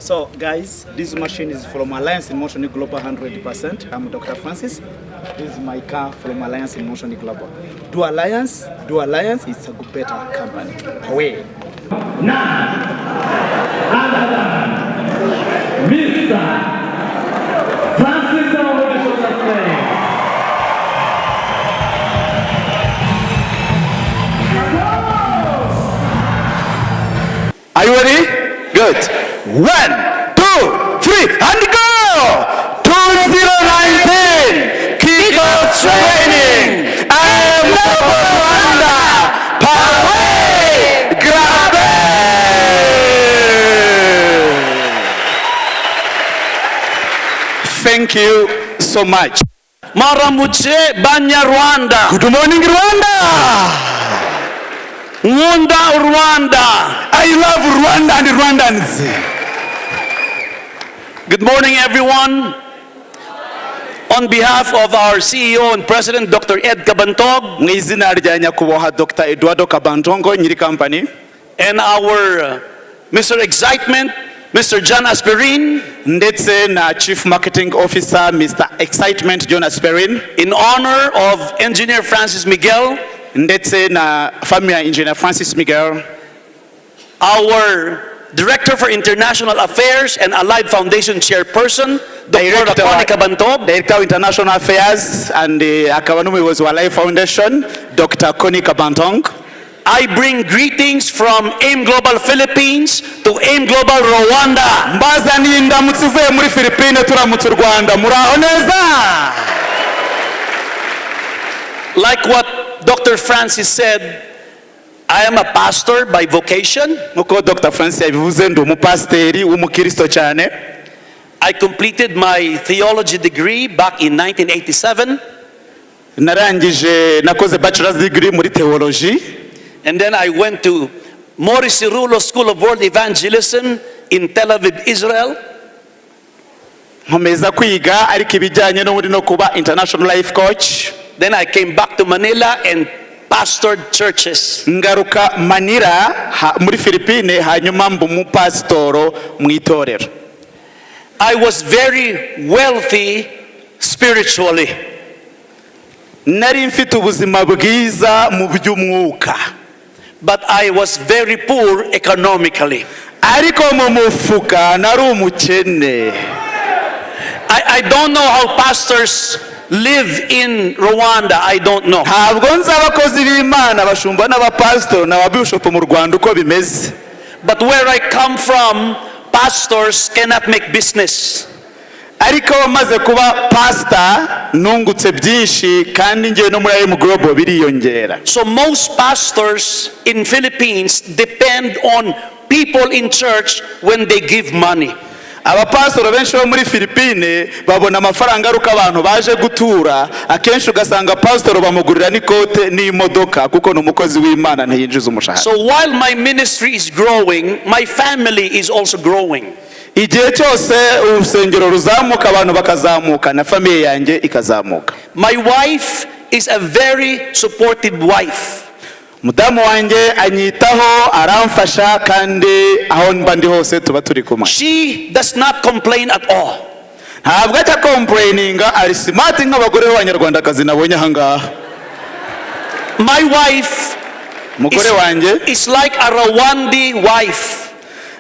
So guys, this machine is from Alliance in Motion Global 100%. I'm Dr. Francis. This is my car from Alliance in Motion Global. Do Alliance, it's a good, better company. Away. None other than Mr. Francis. Are you ready? Good. 1, 2, 3, and go! 2019 kick-off training. I am Rwanda. Parade, grab it. Thank you so much. Maramutse Banyarwanda. Good morning, Rwanda. Ngunda Rwanda. I love Rwanda and Rwandans. Good morning, everyone. On behalf of our CEO and President, Dr. Ed Kabantog, Dr. Eduardo Kabantongo, nyiri company, and our Mr. Excitement, Mr. John Asperin, ndetse na Chief Marketing Officer, Mr. Excitement John Asperin, in honor of Engineer Francis Miguel, ndetse na family Engineer Francis Miguel, our Director for International Affairs and Allied Foundation Chairperson, Dr. Kabantog, Director of International Affairs and Akabanume was Allied Foundation, Dr. Koni Kabantong. I bring greetings from AIM Global Philippines to AIM Global Rwanda. Mbaza ninda mutsuvuye muri Philippines turamutse Rwanda muraho neza. Like what Dr. Francis said, I am a pastor by vocation. Nuko Dr. Francis yabivuze ndi umupasiteri w'umukristo cyane. I completed my theology degree back in 1987. Narangije nakoze bachelor's degree muri theology. And then I went to Morris Cirulo School of World Evangelism in Tel Aviv, Israel. Nkomeza kwiga ariko ibijyanye no muri no kuba international life coach. Then I came back to Manila and pastored churches. Ngaruka Manila muri Philippines hanyuma mbu umupasitoro mu itorero. I was very wealthy spiritually. Nari mfite ubuzima bwiza mu by'umwuka. But I was very poor economically. Ariko mu mufuka nari umukene. I don't know how pastors live in Rwanda. I don't know. Ntabwo nzi abakozi b'Imana bashumba n'abapastor n'ababishop mu Rwanda uko bimeze. But where I come from, pastors cannot make business. Ariko bamaze kuba pastor nungutse byinshi kandi ngiye no muri AIM Global biriyongera. So most pastors in Philippines depend on people in church when they give money. Abapastor benshi bo muri Philippines babona amafaranga aruka abantu baje gutura, akenshi ugasanga pastor bamugurira n'ikote n'imodoka kuko n'umukozi w'Imana ntiyinjiza umushahara. So while my ministry is growing, my family is also growing. Igihe cyose urusengero ruzamuka abantu bakazamuka na family yanjye ikazamuka. My wife is a very supportive wife. Mudamu wanjye anyitaho aramfasha kandi aho mba ndi hose tuba turi kumwe. She does not complain at all. Ntabwo ata complaininga, ari smart nk'abagore b'Abanyarwandakazi nabonye ahangaha. My wife mugore wanjye is like a Rwandi wife.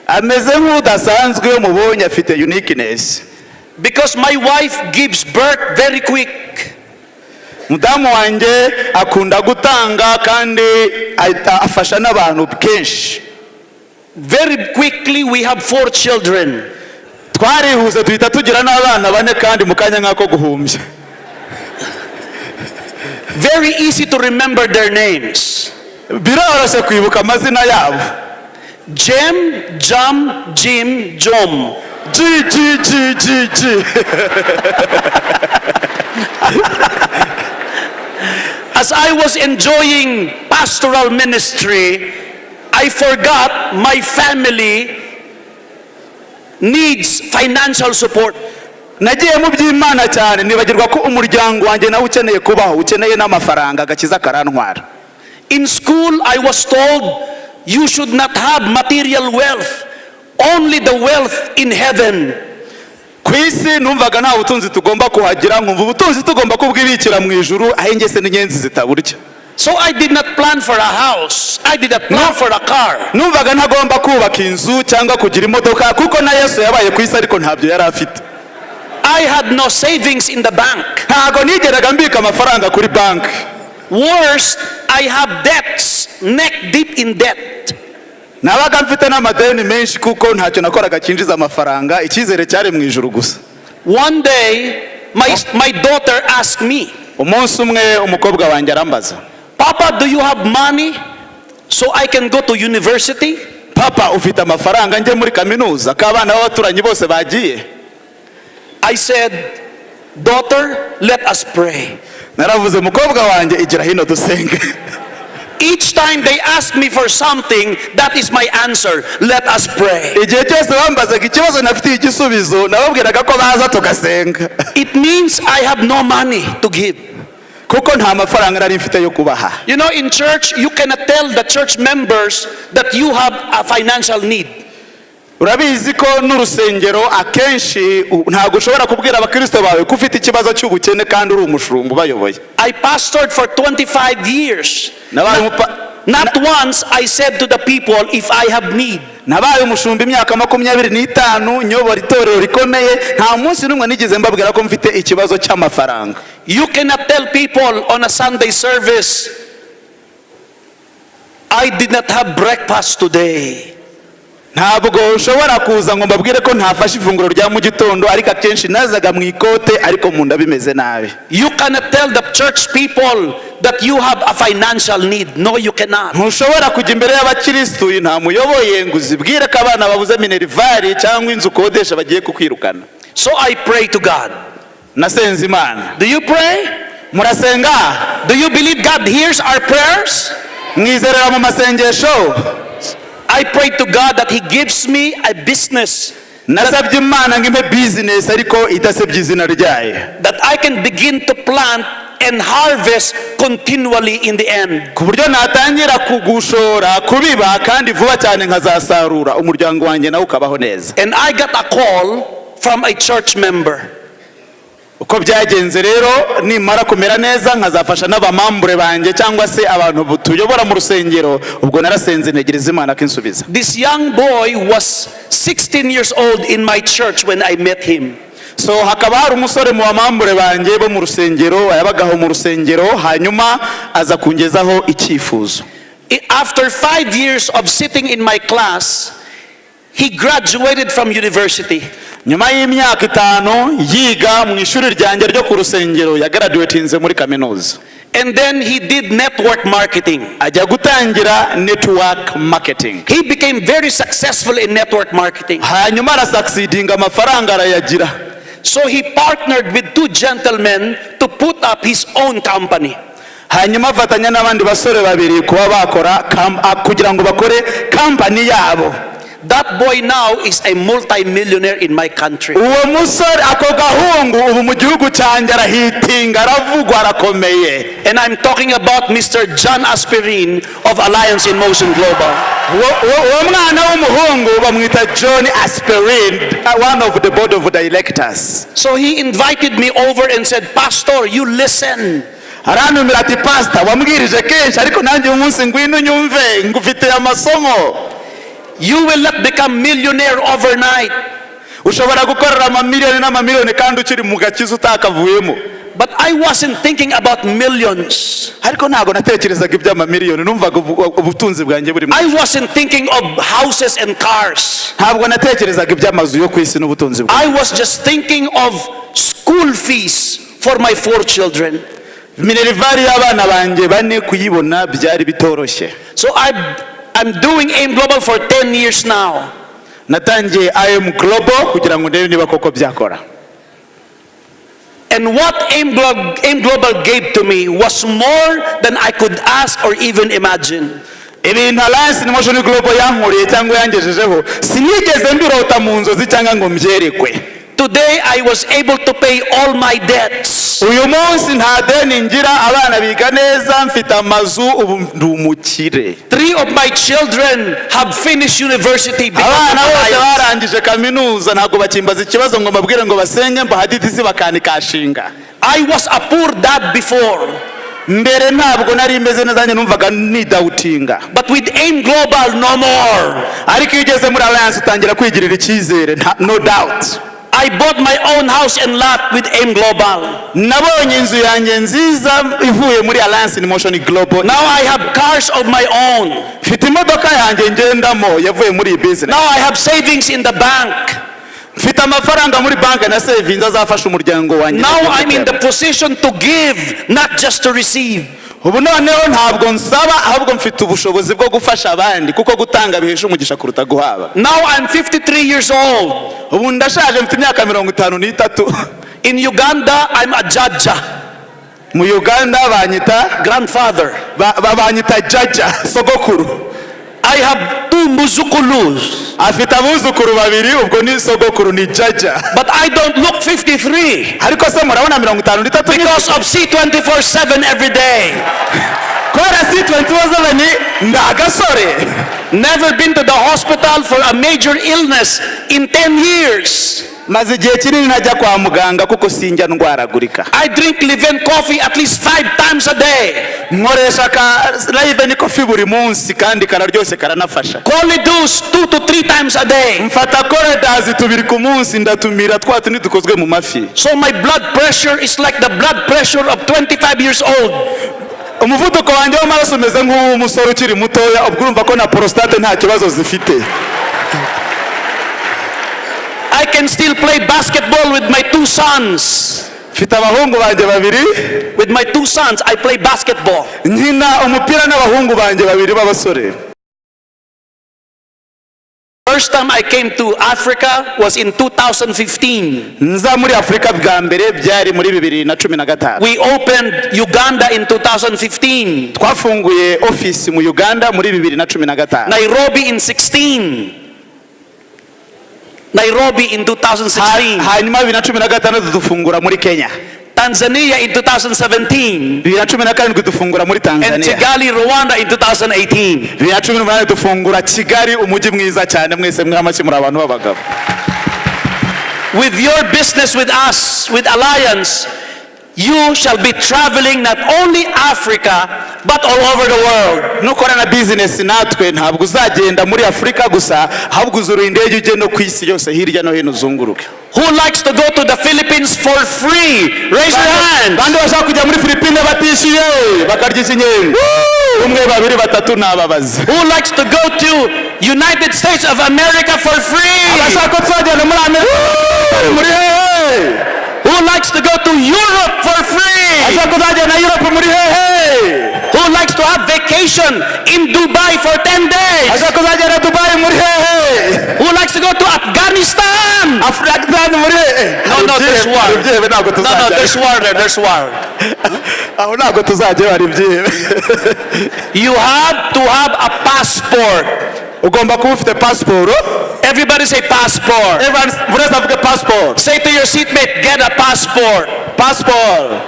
Ameze nk'udasanzwe mubonye afite uniqueness. Because my wife gives birth very quick. Mudamu wanjye akunda gutanga kandi afasha n'abantu kenshi. Very quickly we have 4 children. Twarihuse tuhita tugira n'abana 4 kandi mukanya nkako guhumbya. Very easy to remember their names. Biroroshye kwibuka amazina yabo. Jem, Jam, Jim, Jom. G. As I was enjoying pastoral ministry, I forgot my family needs financial support. Nagiye mu by'Imana cyane nibagirwa ko umuryango wanjye nawe ukeneye kubaho, ukeneye n'amafaranga agakiza karantwara. In school I was told you should not have material wealth. only the wealth in heaven. Ku isi numvaga nta butunzi tugomba kuhagira, nkumva ubutunzi tugomba kubwibikira mu ijuru, aho ingese n'inyenzi zitaburya. So I did not plan for a house. I did not plan for a car. Numvaga ntagomba kubaka inzu cyangwa kugira imodoka, kuko na Yesu yabaye ku isi ariko ntabyo yari afite. I had no savings in the bank. Ntago nigeraga mbika amafaranga kuri banki. Worst, I have debts, neck deep in debt. Nabaga mfite n'amadeni menshi kuko ntacyo nakoraga kinjiza amafaranga, icyizere cyari mu ijuru gusa. One day, my daughter asked me, Umunsi umwe umukobwa wanjye arambaza, Papa, do you have money so I can go to university? Papa, ufite amafaranga njye muri kaminuza ko abana b'abaturanyi bose bagiye? I said, daughter, let us pray. Naravuze, mukobwa wanjye igira hino dusenge. Each time they ask me for something, that is my answer. Let us pray. Igihe cyose bambazaga ikibazo nafitiye igisubizo, nababwiraga ko baza tugasenga. It means I have no money to give. Kuko nta mafaranga nari mfite yo kubaha. You know, in church, you cannot tell the church members that you have a financial need. Urabizi ko n'urusengero akenshi ntabwo ushobora kubwira abakristo bawe ko ufite ikibazo cy'ubukene kandi uri umushumba bayoboye. I pastored for 25 years. Not once I said to the people, if I have need. Nabaye umushumba imyaka 25 nyobora itorero rikomeye, nta munsi n'umwe nigeze mbabwira ko mfite ikibazo cy'amafaranga. You cannot tell people on a Sunday service, I did not have breakfast today. Ntabwo ushobora kuza ngo mbabwire ko ntafashe ifunguro rya mu gitondo, ariko akenshi nazaga mu ikote ariko mu nda bimeze nabi. You cannot tell the church people that you have a financial need. No, you cannot. Ntushobora kujya imbere y'abakristo nta muyoboye ngo uzibwire ko abana babuze minervari cyangwa inzu kodesha bagiye kukwirukana. So I pray to God. Nasenze Imana. Do you pray? Murasenga? Do you believe God hears our prayers? Mwizerera mu masengesho? I pray to God that He gives me a business. Nasabye Imana ngo impe business ariko idasebye izina ryayo. That I can begin to plant and harvest continually in the end. Ku buryo natangira kugushora kubiba kandi vuba cyane nkazasarura umuryango wanjye nawe ukabaho neza. And I got a call from a church member. Uko byagenze rero nimara kumera neza nkazafasha n'abamambure banjye cyangwa se abantu tuyobora mu rusengero, ubwo narasenze ntegereza Imana kinsubiza. This young boy was 16 years old in my church when I met him. So hakaba hari umusore mu bamambure banjye bo mu rusengero, yabagaho mu rusengero, hanyuma aza kungezaho icyifuzo. After 5 years of sitting in my class, he graduated from university. Nyuma y'imyaka 5 yiga mu ishuri ryanjye ryo ku rusengero, yagraduatinze muri kaminuza. And then he did network marketing. Ajya gutangira network marketing. He became very successful in network marketing. Hanyuma arasucceedinga, amafaranga arayagira. So he partnered with 2 gentlemen to put up his own company. Hanyuma afatanya n'abandi basore babiri kuba bakora kugira ngo bakore company yabo. That boy now is a multi-millionaire in my country. Uwo musore ako gahungu ubu mu gihugu cyanjye arahitinga, aravugwa, arakomeye. And I'm talking about Mr. John Aspirin of Alliance in Motion Global. Uwo mwana w'umuhungu bamwita John Aspirin, one of the board of directors. So he invited me over and said, Pastor, you listen. Arantumira ati, Pastor, wambwirije kenshi ariko nanjye umunsi ngwino nyumve, ngufite amasomo. You will not become millionaire overnight. Ushobora gukorera amamiliyoni n'amamiliyoni kandi ukiri mu gakiza utakavuyemo. But I wasn't thinking about millions. Ariko ntago natekerezaga iby'amamiliyoni, numvaga ubutunzi bwanjye buri. I wasn't thinking of houses and cars. Ntabwo natekerezaga iby'amazu yo kwisi n'ubutunzi bwanjye. I was just thinking of school fees for my 4 children. Minervari y'abana banjye bane kuyibona byari bitoroshye. So I'm doing AIM Global for 10 years now. Natangiye AIM Global kugira ngo ndebe niba koko byakora. And what AIM Global gave to me was more than I could ask or even imagine. Ibintu Alliance in Motion Global yankuriye cyangwa yangejejeho sinigeze mbirota mu nzozi cyangwa ngo mbyerekwe. Today I was able to pay all my debts. uyu munsi nta deni ngira, abana biga neza, mfite amazu, ubu ndi umukire. 3 of my children have finished university because abana of bose alliance. barangije kaminuza, ntabwo bakimbaza ikibazo ngo mbabwire ngo basenge mbahaditisi bakanikashinga. I was a poor dad before. mbere ntabwo nari meze neza, njye numvaga nidawutinga. But with AIM Global, no more. ariko iyo ugeze muri alliance utangira kwigirira icyizere, no doubt. I bought my own house and lot with AIM Global. nabonye inzu yanjye nziza ivuye muri alliance in motion global. Now I have cars of my own. mfite imodoka yanjye ngendamo yavuye muri iyi business. Now I have savings in the bank. mfite amafaranga muri banki na savings azafasha umuryango wanjye. Now I'm in the position to give, not just to receive. ubu noneho ntabwo nsaba, ahubwo mfite ubushobozi bwo gufasha abandi, kuko gutanga bihesha umugisha kuruta guhaba. Now I'm 53 years old. ubu ndashaje, mfite imyaka 53. In Uganda, I'm a jaja. mu Uganda banyita Grandfather. banyita jaja, sogokuru. I have 2 muzukulus. afite abuzukuru babiri, ubwo ni sogokuru, ni jaja. But I don't look 53. ariko se murabona 53 Because of C24/7 every day. kubera C24/7 ndi agasore. Never been to the hospital for a major illness in 10 years. maze igihe kinini najya kwa muganga kuko sinjya ndwaragurika. I drink live-in coffee at least 5 times a day. nkoresha ka live coffee buri munsi kandi kararyoshye karanafasha. Cordials 2 to 3 times a day. mfata cordials 2 ku munsi, ndatumira twa tundi dukozwe mu mafi. So my blood pressure is like the blood pressure of 25 years old. umuvuduko wanjye w'amaraso umeze nk'uw'umusore ukiri mutoya, ubwo urumva ko na prostate nta kibazo zifite. I can still play basketball with my 2 sons. mfite abahungu banjye babiri. With my 2 sons, I play basketball. nkina umupira n'abahungu banjye babiri b'abasore. First time I came to Africa was in 2015. nza muri Afurika bwa mbere byari muri 2015. We opened Uganda in 2015. twafunguye office mu Uganda muri 2015. Nairobi in 16. Nairobi in 2016. hanyuma 2016 dufungura muri Kenya. Tanzania in 2017. 2017 dufungura muri And Tanzania. Kigali, Rwanda in 2018. 2018 dufungura Kigali, umujyi mwiza cyane, mwese mwamashyi muri abantu b'abagabo. With your business with us, with Alliance, you shall be traveling not only Africa, but all over the world. nukora na business natwe ntabwo uzagenda muri Afurika gusa, ahubwo uzura indege ujye no ku isi yose, hirya no hino uzunguruke. Who likes to go to the Philippines for free? Raise your hand. bandi bashaka kujya muri Philippines batishyuye bakarya ikinyenga. 1 2 3 nababaza. Who likes to go to United States of America for free? abashaka ko twagenda muri Amerika muri hehe. Who likes to go to Europe for free? abashaka ko twagenda Europe muri hehe. Who likes to have vacation in Dubai for 10 days? abashaka ko twagenda Dubai muri hehe. Who likes to go to Afghanistan? Afghanistan muri hehe. No, there's war. ntabwo No, tuzajya. there's war there, there's war. aho ntabwo tuzajya bari byebe. You have to have a passport. ugomba kuba ufite passport. Everybody say passport. everyone buri avuga passport. Say to your seatmate, get a passport. passport.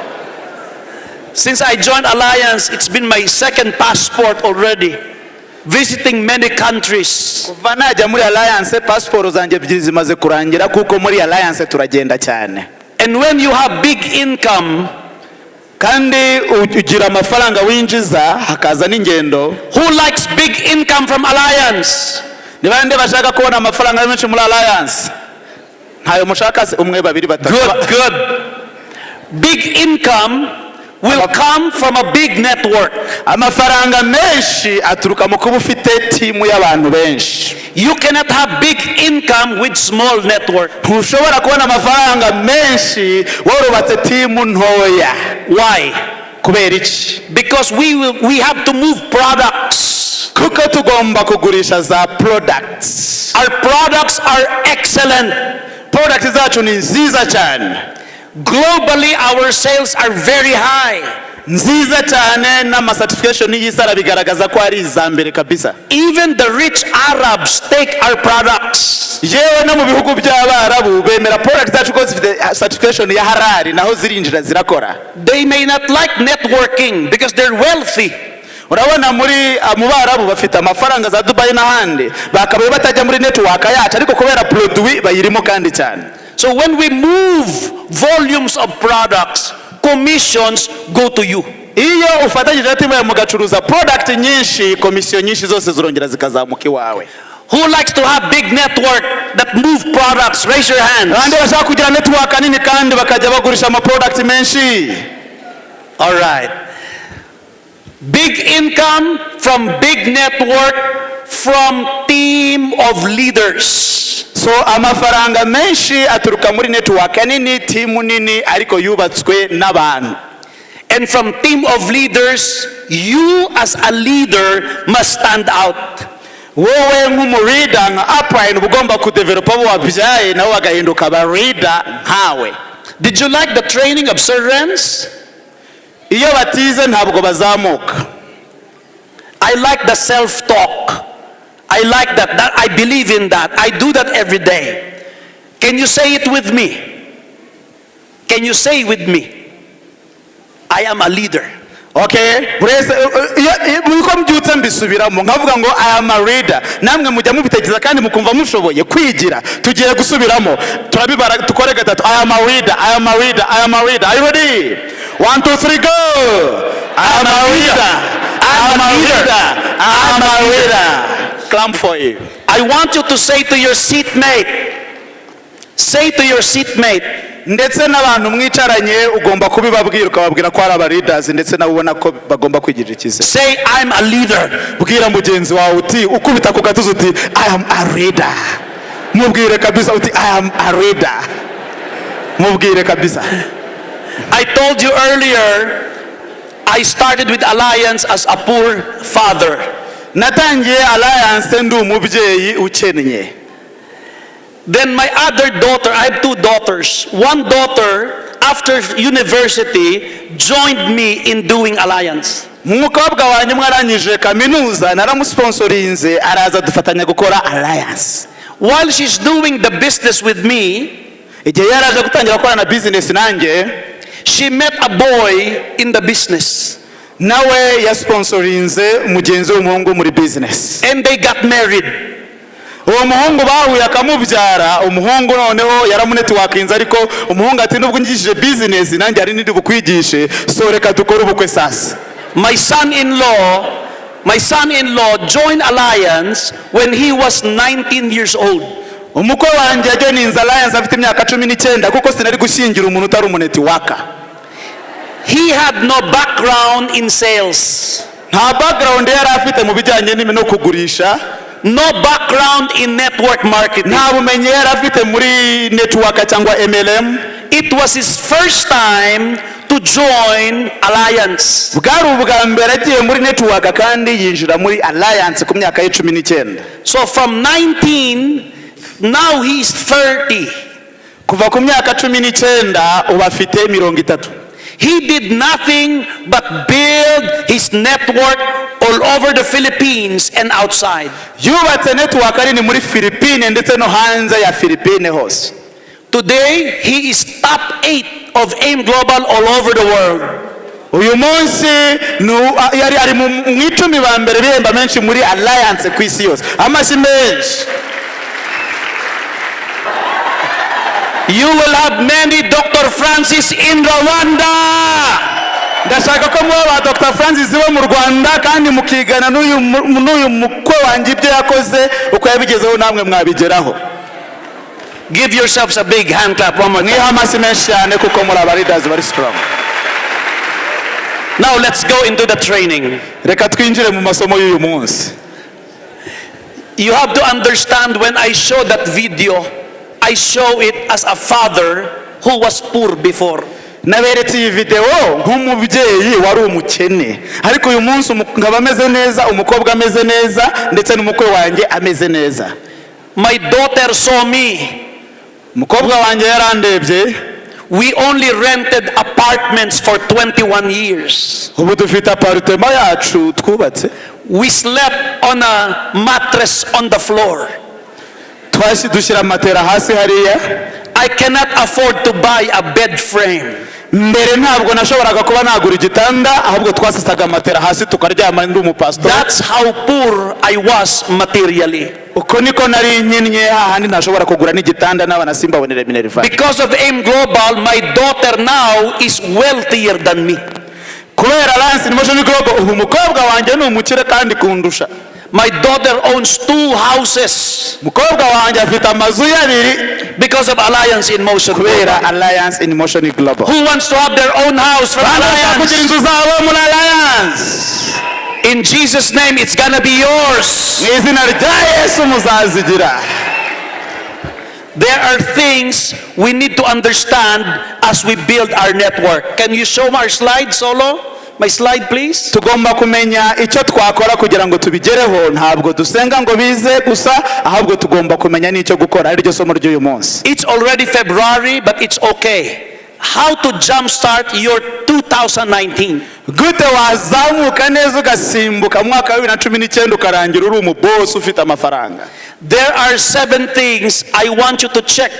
Since I joined Alliance, it's been my 2nd passport already. Visiting many countries. kuva najya muri alliance passport zanjye ebyiri zimaze kurangira, kuko muri alliance turagenda cyane. And when you have big income, kandi ugira amafaranga winjiza, hakaza n'ingendo. who likes big income from Alliance? ni bande bashaka kubona amafaranga menshi muri alliance? ntayo mushaka se? 1 2 3. Good. Big income will come from a big network. amafaranga menshi aturuka mu kuba ufite timu y'abantu benshi. You cannot have big income with small network. ntushobora kubona amafaranga menshi warubatse timu ntoya. Why? kubera iki? Because we have to move products. kuko tugomba kugurisha za products. Our products are excellent. products zacu ni nziza cyane. Globally, our sales are very high. nziza cyane n'ama certification y'isara bigaragaza ko ari izambere kabisa. Even the rich Arabs take our products. Yewe no mu bihugu by'Abarabu bemera product zacu ko zifite certification ya halal naho zirinjira zirakora. They may not like networking because they're wealthy. Urabona muri mu Barabu bafite amafaranga za Dubai n'ahandi bakabaye batajya muri network yacu ariko kubera produit bayirimo kandi cyane. So when we move volumes of products, commissions go to you. Iyo ufatanyije timu mugacuruza product nyinshi, commission nyinshi zose zirongera zikazamuka iwawe. Who likes to have big network that move products? Raise your hands. Kandi bashaka kugira network nini kandi bakajya bagurisha ama product menshi. All right. Big income from big network from team of leaders. So amafaranga menshi aturuka muri network nini, timu nini ariko yubatswe n'abantu. And from team of leaders, you as a leader must stand out. Wowe nk'umurida nka upline ugomba kudevelopa abo wabyaye nawe bagahinduka ba leader nkawe. Did you like the training of servants? Iyo batize ntabwo bazamuka. I like the self-talk. I like that. I believe in that. I do that every day. Can you say it with me? Can you say with me? I am a leader. Okay? Muko mbyutse mbisubiramo nkavuga ngo I am a leader. Namwe mujya mubitekereza kandi mukumva mushoboye kwigira. Tugiye gusubiramo. Turabibara tukore gatatu. I am a leader. I am a leader. I am a leader. Are you ready? 1 2 3 go. I am a leader. I am a leader. I am a leader. Clap for you. I want you to say to your seatmate. Say to your seatmate. Ndetse n'abantu mwicaranye ugomba kubibabwira ukababwira ko ari aba leaders ndetse nabo ubona ko bagomba kwigirira ikize. Say I'm a leader. Bwira mugenzi wawe uti ukubita ku gatuza uti I am a leader. Mubwire kabisa uti I am a leader. Mubwire kabisa. I told you earlier I started with Alliance as a poor father. Natangiye Alliance ndi umubyeyi ukennye. Then my other daughter, I have 2 daughters. One daughter, after university, joined me in doing Alliance. Umukobwa wanjye mwarangije kaminuza naramusponsorinze araza dufatanya gukora Alliance. While she's doing the business with me, igihe yaraje gutangira gukora na business nanjye, she met a boy in the business. Nawe yasponsorinze mugenzi w'umuhungu muri business. And they got married. Uwo muhungu bahuye akamubyara, umuhungu noneho yaramunetworkinze ariko umuhungu ati nubwo ngishije business nanjye ari nindi bukwigishe so reka dukore ubukwe sasa. My son-in-law joined Alliance when he was 19 years old. Umukwe wanjye yajoininze Alliance afite imyaka 19 kuko sinari gushyingira umuntu utari umunetworker. He had no background in sales. Nta background yari afite mu bijyanye no kugurisha. No background in network marketing. Nta bumenyi yari afite muri network cyangwa MLM. It was his first time to join Alliance. Bwari ubwa mbere agiye muri network kandi yinjira muri Alliance ku myaka ye 19. So from 19 now he is 30. Kuva ku myaka 19 uba afite 30. He did nothing but build his network all over the Philippines and outside. Yubatse network ari ni muri Philippines ndetse no hanze ya Philippines hose. Today he is top 8 of AIM Global all over the world. Uyu munsi yari ari mu 10 ba mbere bihemba menshi muri Alliance ku isi yose. Amashyi menshi. You will have many Dr.Francis in Rwanda. Ndashaka ko muba Dr. Francis bo mu Rwanda kandi mukigana n'uyu mukwe wanjye ibyo yakoze uko yabigezeho namwe mwabigeraho. Give yourselves a big hand clap one more time. Amashyi menshi cyane kuko muri aba leaders bari strong. Now let's go into the training. Reka twinjire mu masomo y'uyu munsi. You have to understand when I show that video, I show it as a father who was poor before. Naberetse iyi video nk'umubyeyi wari umukene ariko uyu munsi nkaba ameze neza, umukobwa ameze neza ndetse n'umukwe wanjye ameze neza. My daughter saw me. Umukobwa wanjye yarandebye. We only rented apartments for 21 years. ubu dufite apartema yacu twubatse, We slept on a mattress on the floor. dushyira matera hasi hariya. I cannot afford to buy a bed frame. Mbere ntabwo nashoboraga kuba nagura igitanda, ahubwo twasisaga matera hasi tukaryama ndi umupastor. That's how poor I was materially. Uko niko nari nyinnye, hahandi ntashobora kugura n'igitanda n'abana simbabonere minerva. Because of AIM Global, my daughter now is wealthier than me. Kubera Alliance in Motion Global, ubu umukobwa wanjye ni umukire kandi kundusha. My daughter owns 2 houses Umukobwa wanjye afite amazu abiri because of Alliance in Motion kubera Global. Alliance in Motion Global. Who wants to have their own house from Kugira Alliance? inzu zabo muri Alliance. In Jesus' name, it's gonna be yours. Mu izina rya Yesu muzazigira. There are things we need to understand as we build our network. Can you show our slide, Solo? My slide, please. Tugomba kumenya icyo twakora kugira ngo tubigereho. Ntabwo dusenga ngo bize gusa, ahubwo tugomba kumenya n'icyo gukora. Ari ryo somo ry'uyu munsi. It's already February, but it's okay. How to jumpstart your 2019. Gute wazamuka neza ugasimbuka mu mwaka wa 2019 ukarangira uri umuboss ufite amafaranga. There are 7 things I want you to check.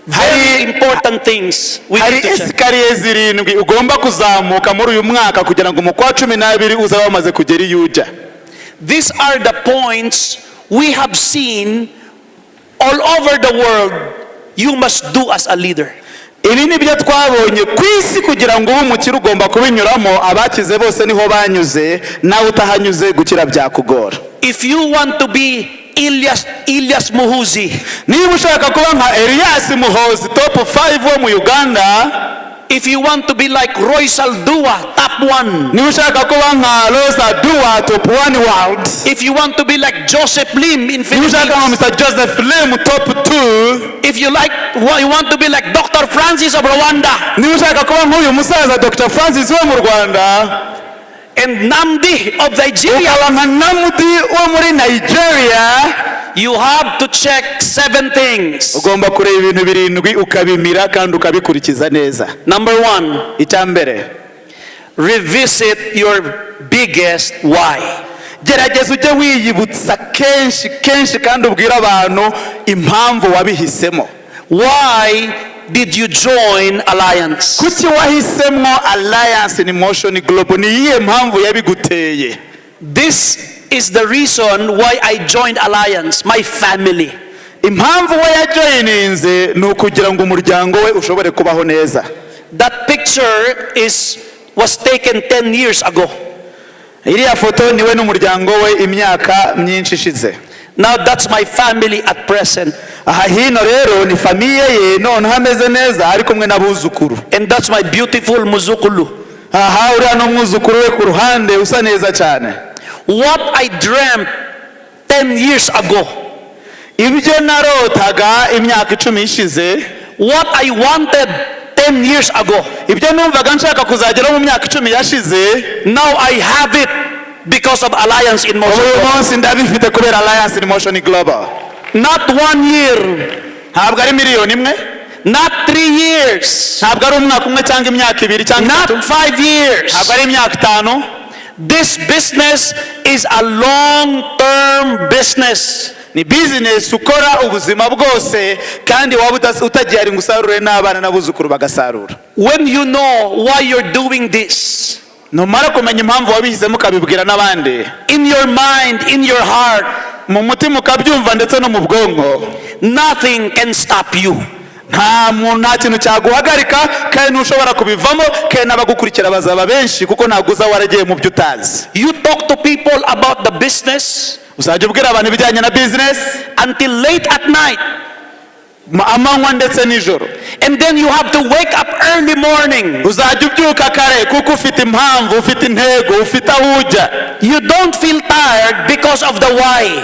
Very important things we Hari need to check. esikariye zirindwi ugomba kuzamuka muri uyu mwaka kugira ngo mu kwa 12 uzaba wamaze kugera iyo ujya. These are the points we have seen all over the world you must do as a leader. Ibi ni byo twabonye ku isi kugira ngo ube umukire ugomba kubinyuramo. Abakize bose niho banyuze, nawe utahanyuze gukira byakugora. If you want to be Elias Muhuzi, Niba ushaka kuba nka Elias Muhozi top 5 wo mu Uganda, if you want to be like Roy Saldua, top 1, niba ushaka kuba nka Rosa Dua top 1 world, if you want to be like Joseph Lim in niba ushaka nka Philippines, Mr. Joseph Lim top 2, if you want to be like Dr.Francis of Rwanda, niba ushaka kuba nk'uyu musaza Dr.Francis wo mu Rwanda, and Namdi of Nigeria, ukaba nka Namudi wo muri Nigeria, you have to check 7 things. ugomba kureba ibintu birindwi ukabimira kandi ukabikurikiza neza. Number 1, Icya mbere, revisit your biggest why. gerageza ujye wiyibutsa kenshi kandi ubwira abantu impamvu wabihisemo. Why did you join Alliance? Kuki wahisemo Alliance in Motion Global? Ni iyihe mpamvu yabiguteye? This is the reason why I joined Alliance, my family. Impamvu we yajoyininze ni ukugira ngo umuryango we ushobore kubaho neza. That picture was taken 10 years ago. Iriya foto niwe n'umuryango we imyaka myinshi ishize. Now that's my family at present. Aha hino rero ni famiye ye none hameze neza ari kumwe n'abuzukuru. And that's my beautiful muzukulu. Aha uriya n'umwuzukuru we ku ruhande usa neza cyane. What I dreamt 10 years ago, Ibyo narotaga imyaka 10 ishize, what I wanted 10 years ago, ibyo numvaga nshaka kuzagera mu myaka 10 yashize, now I have it because of Alliance in Motion. uyu munsi ndabifite kubera Alliance in Motion Global. Not 1 year, Ntabwo ari miliyoni imwe, not 3 years, ntabwo ari umwaka umwe cyangwa imyaka 2 cyangwa not 3, 5 years. ntabwo ari imyaka 5. This business is a long-term business. Ni business ukora ubuzima bwose kandi waba utagiye ngo usarure n'abana n'abuzukuru bagasarura. When you know why you're doing this, Numara kumenya impamvu wabihisemo ukabibwira n'abandi, in your mind, in your heart, mu mutima ukabyumva ndetse no mu bwonko, nothing can stop you. nta kintu cyaguhagarika kandi ntushobora kubivamo kandi n'abagukurikira bazaba benshi kuko ntabwo uza waragiye mu byo utazi. You talk to people about the business Uzajya ubwira abantu ibijyanye na business until late at night. amanywa ndetse nijoro, And then you have to wake up early morning. uzajya ubyuka kare kuko ufite impamvu, ufite intego, ufite aho ujya. You don't feel tired because of the why.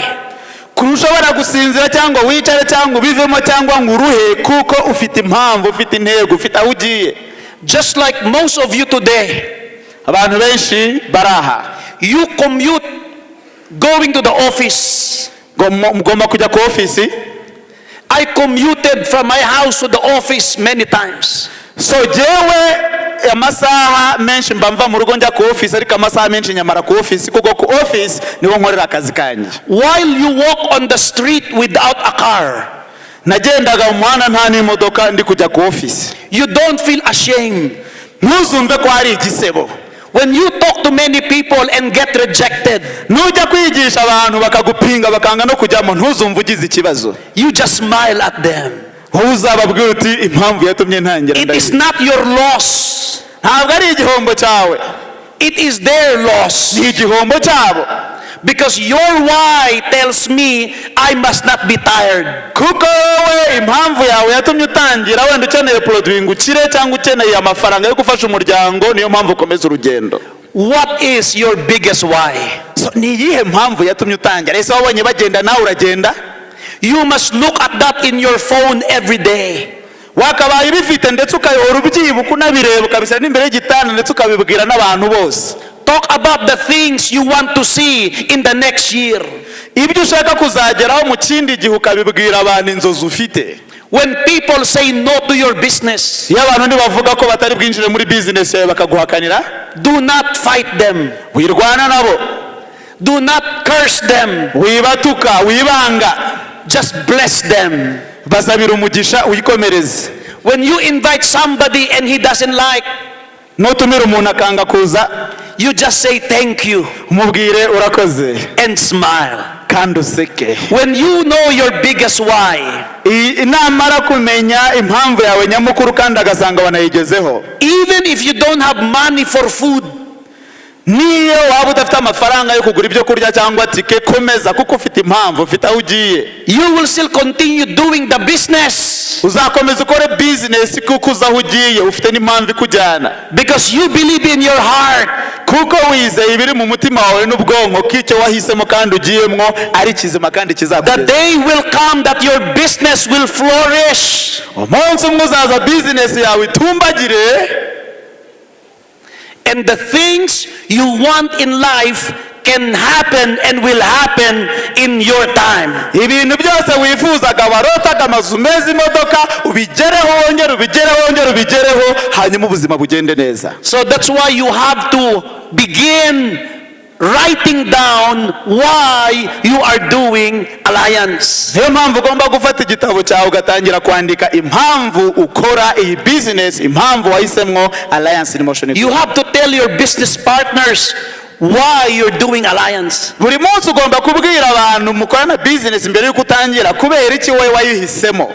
Kurushobora gusinzira cyangwa wicare cyangwa ubivemo cyangwa ngo uruhe kuko ufite impamvu, ufite intego, ufite aho ugiye. Just like most of you today, Abantu benshi baraha, you commute going to the office. mugomba kujya ku ofisi. I commuted from my house to the office many times. So jewe amasaha menshi mba mva mu rugo njya ku office, ariko amasaha menshi nyamara ku office kuko ku office niho nkorera akazi kanjye. While you walk on the street without a car, nagendaga mu muhanda nta n'imodoka ndi kujya ku office. you don't feel ashamed. Ntuzumve ko hari igisebo. When you talk to many people and get rejected, nujya kwigisha abantu bakagupinga bakanga no kujyamo, ntuzumve ugize ikibazo. you just smile at them. uzababwira uti impamvu yatumye ntangira. It is not your loss. ntabwo ari igihombo cyawe. It is their loss. ni igihombo cyabo. Because your why tells me I must not be tired. kuko wowe impamvu yawe yatumye utangira, wenda ukeneye produit ngo ukire cyangwa ukeneye amafaranga yo gufasha umuryango, niyo mpamvu ukomeza urugendo. What is your biggest why? So ni iyihe mpamvu yatumye utangira? Ese wabonye bagenda nawe uragenda? You must look at that in your phone every day. wakabaye bifite ndetse ukayora ubyibuka unabireba ukabishyira n'imbere y'igitanda ndetse ukabibwira n'abantu bose. Talk about the things you want to see in the next year. ibyo ushaka kuzageraho mu kindi gihe ukabibwira abantu inzozi ufite. When people say no to your business, iyo abantu bavuga ko batari bwinjire muri business yawe bakaguhakanira, do not fight them. wirwana nabo. Do not curse them. wibatuka, wibanga. Just bless them. basabira umugisha uyikomereze. When you invite somebody and he doesn't like, nutumira umuntu akanga kuza, you just say thank you umubwire urakoze and smile. kandi useke. When you know your biggest why, namara kumenya impamvu yawe nyamukuru kandi agasanga wanayigezeho, even if you don't have money for food, niyo waba udafite amafaranga yo kugura ibyo kurya cyangwa tike, komeza kuko ufite impamvu, ufite aho ugiye. you will still continue doing the business. uzakomeza ukore business kuko uza aho ugiye, ufite n'impamvu ikujyana. Because you believe in your heart. kuko wizeye ibiri mu mutima wawe n'ubwonko ko icyo wahisemo kandi ugiyemwo ari kizima kandi The kizakugeza. day will come that your business will flourish. umunsi umwe uzaza business yawe itumbagire, And the things you want in life can happen and will happen in your time. ibintu byose wifuzaga, warotaga, amazu meza, imodoka, ubigereho wongere ubigereho wongere ubigereho, hanyuma ubuzima bugende neza. So that's why you have to begin writing down why you are doing Alliance. niyo mpamvu ugomba gufata igitabo cyawe ugatangira kwandika impamvu ukora iyi business, impamvu wahisemwo Alliance in Motion. You have to tell your business partners why you're doing Alliance. buri munsi ugomba kubwira abantu mukorana business mbere yuko utangira kubera iki wowe wayihisemo.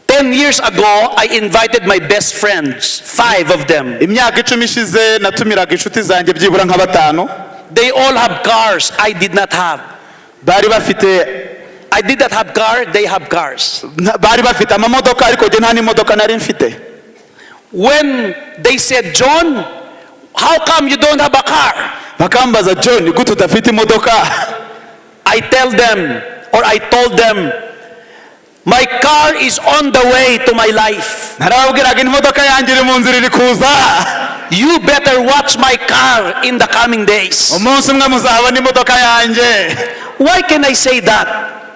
10 years ago, I invited my best friends, 5 of them. imyaka 10 ishize natumiraga inshuti zanjye byibura nka 5. They all have cars. I did not have. bari bafite I did not have car. They have cars. bari bafite amamodoka ariko je nta n'imodoka nari mfite. When they said, John, how come you don't have a car? bakambaza, John, gute udafite imodoka? I tell them, or I told them, my car is on the way to my life. narababwiraga imodoka yanjye iri mu nzira iri kuza. You better watch my car in the coming days. umunsi umwe muzabona imodoka yanjye. Why can I say that?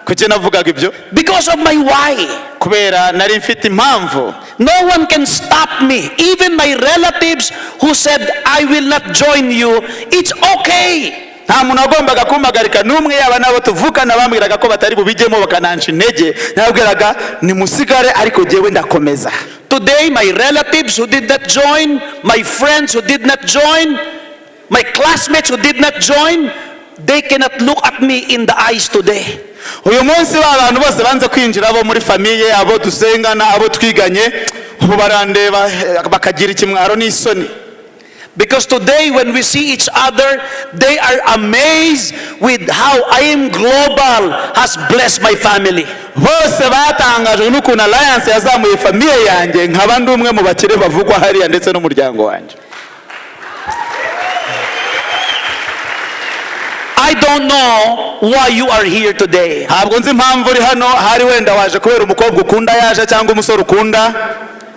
kuki navugaga ibyo? Because of my why. kubera nari mfite impamvu. No one can stop me. Even my relatives who said, I will not join you, it's okay. nta muntu wagombaga kumpagarika n'umwe, yaba nabo tuvukana bambwiraga ko batari bubijyemo bakananca intege, nababwiraga nimusigare ariko jyewe ndakomeza. Today, my relatives who did not join, my friends who did not join, my classmates who did not join, they cannot look at me in the eyes today. uyu munsi abantu bose banze kwinjira, abo muri famiye, abo dusengana, abo twiganye, ubu barandeba bakagira ikimwaro n'isoni. Because today when we see each other, they are amazed with how I Am Global has blessed my family. bose batangajwe n'ukuntu Alliance yazamuye famiye yanjye, nkaba ndi umwe mu bakire bavugwa hariya ndetse n'umuryango wanjye. I don't know why you are here today. ntabwo nzi impamvu uri hano, hari wenda waje kubera umukobwa ukunda yaje cyangwa umusore ukunda.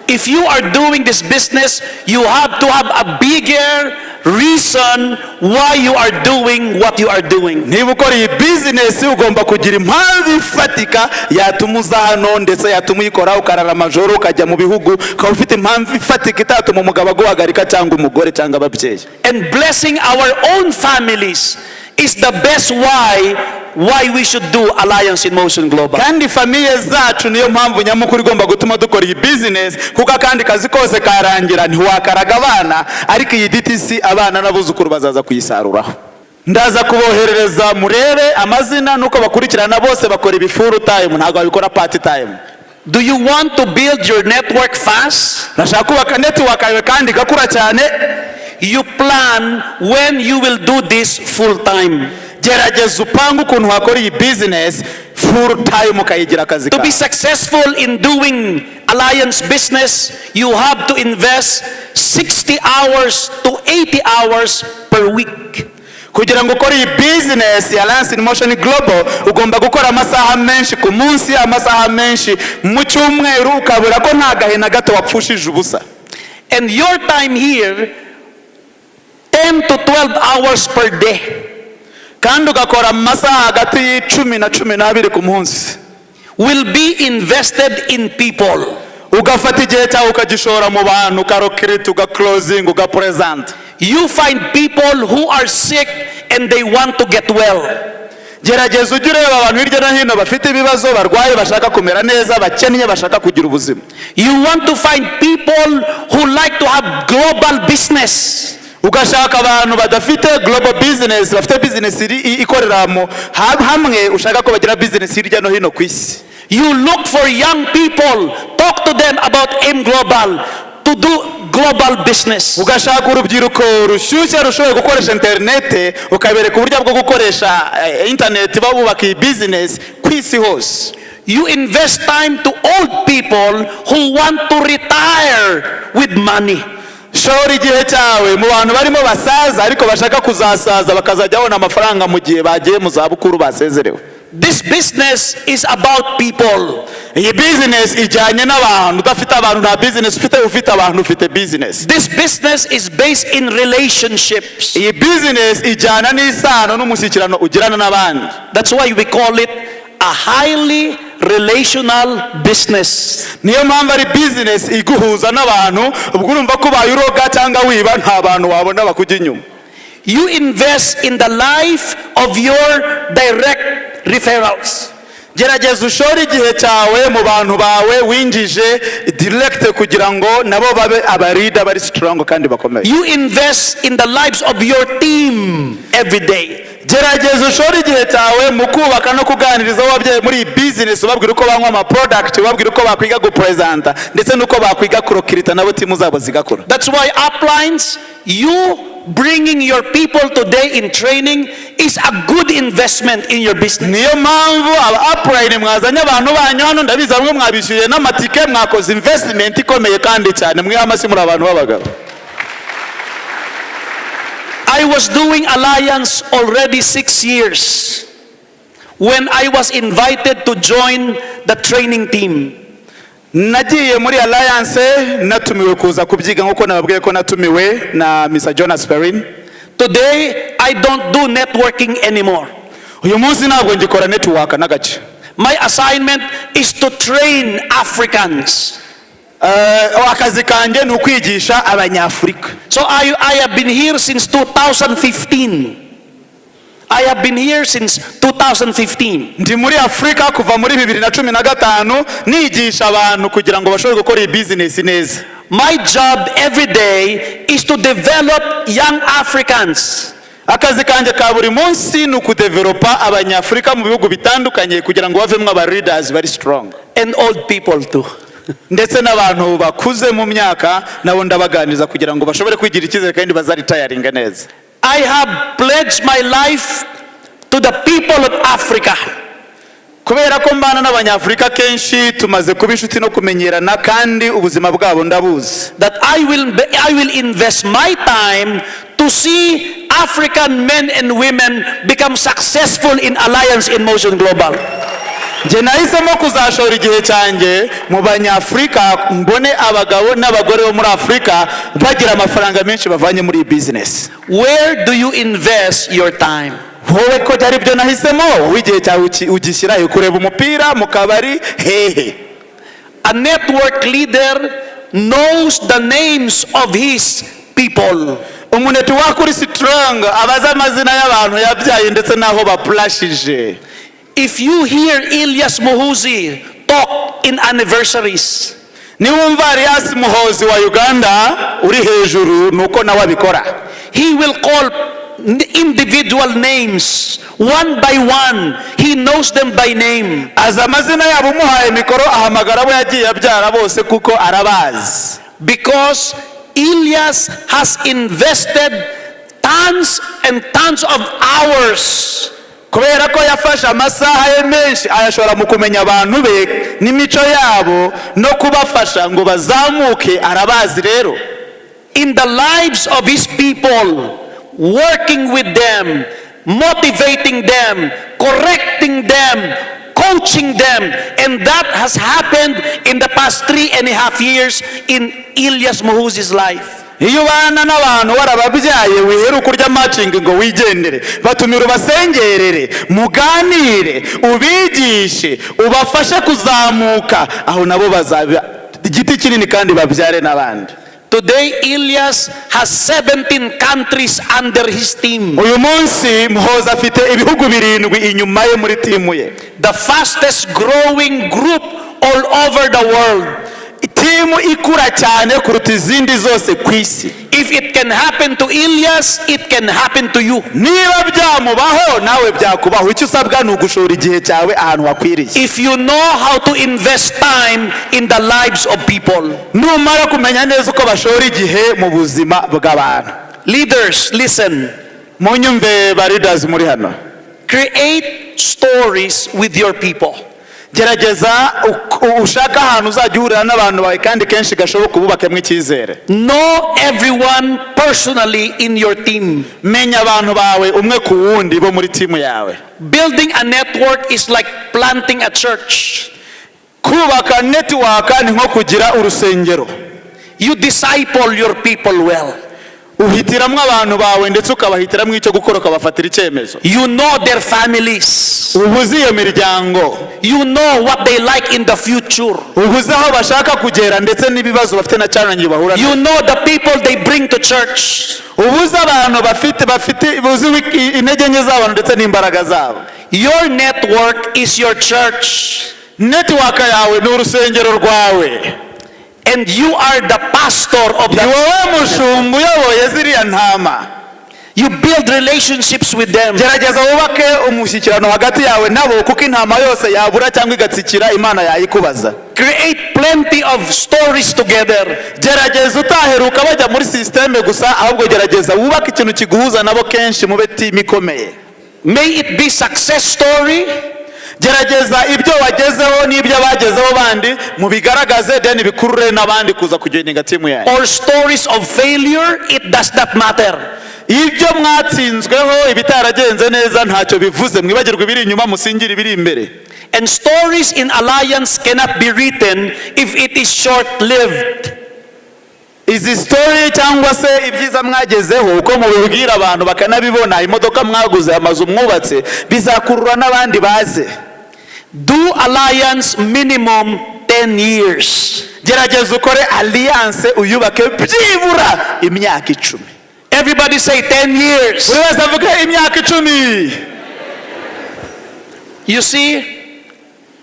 If you are doing this business, you have to have a bigger reason why you are doing what you are doing. niba ukora iyi business ugomba kugira impamvu ifatika yatuma uza hano ndetse yatuma uyikora ukarara amajoro ukajya mu bihugu ukaba ufite impamvu ifatika itatuma umugabo aguhagarika cyangwa umugore cyangwa ababyeyi. And blessing our own families is the best why we should do Alliance in Motion Global. kandi famiye zacu niyo mpamvu nyamukuru igomba gutuma dukora iyi business, kuko akandi kazi kose karangira ntiwakaraga abana, ariko iyi DTC abana n'abuzukuru bazaza kuyisaruraho. Ndaza kuboherereza murebe amazina nuko bakurikirana bose bakora ibi full time, ntabwo babikora part time. Do you want to build your network fast? Nashaka kubaka network yawe kandi gakura cyane. You plan when you will do this full time. Gerageza upanga ukuntu wakora iyi business full time ukayigira akazi To kawe. be successful in doing Alliance business, you have to invest 60 hours to 80 hours per week. Kugira ngo ukore iyi business ya Alliance in Motion Global ugomba gukora amasaha menshi ku munsi, amasaha menshi mu cyumweru, ukabura ko nta gahe na gato wapfushije ubusa. And your time here 10 to 12 hours per day. Kandi ugakora amasaha hagati y'10 na 12 ku munsi. Will be invested in people. Ugafata igihe cyawe ukagishora mu bantu, ukarokirita, ugaclosing, ugapresent. You find people who are sick and they want to get well. Gerageza ujye ureba abantu hirya no hino bafite ibibazo, barwaye, bashaka kumera neza, bakennye, bashaka kugira ubuzima. You want to find people who like to have global business. Ugashaka abantu badafite global business, bafite business ikorera mu hamwe, ushaka ko bagira business hirya no hino ku isi. You look for young people, talk to them about AIM Global to do global business. Ugashaka urubyiruko rushyushye rushoboye gukoresha internet, ukabereka uburyo bwo gukoresha internet babubaka iyi business ku isi hose. You invest time to old people who want to retire with money. Shora igihe cyawe mu bantu barimo basaza ariko bashaka kuzasaza bakazajya babona amafaranga mu gihe bagiye mu zabukuru basezerewe. This business is about people. Iyi business ijyanye n'abantu. Udafite abantu nta business ufite, ufite abantu ufite business. This business is based in relationships. Iyi business ijyana n'isano n'umushyikirano ugirana n'abandi. That's why we call it a highly relational business. Niyo mpamvu ari business iguhuza n'abantu, ubwo urumva ko bayuroga cyangwa wiba nta bantu wabona bakujya inyuma. You invest in the life of your direct referrals. Gerageza ushore igihe cyawe mu bantu bawe winjije direct kugira ngo nabo babe abarida bari strong kandi bakomeye. You invest in the lives of your team every day. Gerageza ushore igihe cyawe mu kubaka no kuganiriza ababyeyi muri business, ubabwira uko banywa ama product, ubabwira uko bakwiga gupresenta ndetse nuko bakwiga kurokirita nabo timu zabo zigakora. That's why uplines, you bringing your people today in training is a good investment in your business. Niyo mpamvu aba upline mwazanye abantu banyu hano, ndabiza bamwe mwabishyuye n'amatike, mwakoze investment ikomeye kandi cyane, mwe amasi muri abantu b'abagabo. I was doing Alliance already 6 years when I was invited to join the training team. Nagiye muri Alliance natumiwe kuza kubyiga nkuko nababwiye ko natumiwe na Mr. Jonas Perrin. Today I don't do networking anymore. Uyu munsi ntabwo ngikora network na gace. My assignment is to train Africans. Akazi kanjye ni ukwigisha abanyafurika. So I have been here since 2015. I have been here since 2015. Ndi muri Afrika kuva muri 2015 nigisha abantu kugira ngo bashobore gukora iyi business neza. My job every day is to develop young Africans. Akazi kanjye ka buri munsi ni ukudevelopa abanyafurika mu bihugu bitandukanye kugira ngo bavemo aba leaders very strong. And old people too. Ndetse n'abantu bakuze mu myaka nabo ndabaganiriza kugira ngo bashobore kwigira icyizere kandi bazaritayaringa neza. I have pledged my life to the people of Africa. Kubera ko mbana n'abanyafurika kenshi tumaze kuba inshuti no kumenyerana kandi ubuzima bwabo ndabuzi. That I will invest my time to see African men and women become successful in Alliance in Motion Global. njye nahisemo kuzashora igihe cyanjye mu banyafurika, mbone abagabo n'abagore bo muri Afurika bagira amafaranga menshi bavanye muri iyi business. Where do you invest your time? Wowe ko byari byo nahisemo, wowe igihe cyawe ugishyira kureba umupira mu kabari hehe? A network leader knows the names of his people. Umunetwork uri strong abaza amazina y'abantu yabyaye ndetse naho baplashije. If you hear Elias Muhuzi talk in anniversaries, niwumva Elias Muhozi wa Uganda uri hejuru nuko nawe abikora. He will call individual names one by one. He knows them by name. Aza amazina yabo umuhaye mikoro ahamagara abo yagiye abyara bose kuko arabazi. Because Elias has invested tons and tons of hours. Kubera ko yafashe amasaha ye menshi ayashora mu kumenya abantu be n'imico yabo no kubafasha ngo bazamuke, arabazi rero. In the lives of his people, working with them, motivating them, correcting them, coaching them, and that has happened in the past 3.5 years in Elias Muhuzi's life. Iyo ubana n'abantu warababyaye wihera kurya matching ngo wigendere, batumira ubasengerere, muganire, ubigishe, ubafashe kuzamuka, aho nabo bazaba igiti kinini kandi babyare n'abandi. Today Elias has 17 countries under his team. Uyu munsi Muhozi afite ibihugu 7 inyuma ye muri timu ye. The fastest growing group all over the world. Timu ikura cyane kuruta izindi zose ku isi. If it can happen to Elias, it can happen to you. Niba byamubaho nawe byakubaho. Icyo usabwa ni ugushora igihe cyawe ahantu hakwiriye. If you know how to invest time in the lives of people. Numara kumenya neza uko bashora igihe mu buzima bw'abantu. Leaders, listen. Munyumve ba leaders muri hano. Create stories with your people. Gerageza ushaka ahantu uzajya uhurira n'abantu bawe kandi kenshi gashoboka ububakemwe icyizere. Know everyone personally in your team. Menya abantu bawe umwe ku wundi bo muri timu yawe. Building a network is like planting a church. Kubaka network ni nko kugira urusengero. You disciple your people well. Uhitiramwe abantu bawe ndetse ukabahitiramwe icyo gukora ukabafatira icyemezo. You know their families. Ubuzi iyo miryango. You know what they like in the future. Ubuzi aho bashaka kugera ndetse n'ibibazo bafite na challenge bahura. You know the people they bring to church. Ubuzi abantu bafite ubuzi intege nke z'abantu ndetse n'imbaraga zabo. Your network is your church. Network yawe ni urusengero rwawe. And you are the pastor of the. You build relationships with them. Gerageza wubake umushyikirano hagati yawe nabo kuko intama yose yabura cyangwa igatsikira Imana yayikubaza. Create plenty of stories together. Gerageza utaheruka bajya muri system gusa ahubwo gerageza wubake ikintu kiguhuza nabo kenshi mube team ikomeye. May it be success story. Gerageza ibyo wagezeho n'ibyo bagezeho bandi mubigaragaze then bikurure n'abandi kuza kujoininga timu yawe. Or stories of failure, it does not matter. Ibyo mwatsinzweho ibitaragenze neza ntacyo bivuze, mwibagirwe biri inyuma musingira ibiri imbere. And stories in alliance cannot be written if it is short-lived. Izi story cyangwa se ibyiza mwagezeho uko mubibwira abantu bakanabibona, imodoka mwaguze, amazu mwubatse, bizakurura n'abandi baze. Do alliance minimum 10 years. Gerageza ukore alliance uyubake byibura imyaka 10. Everybody say 10 years. Buri wese avuge imyaka 10. You see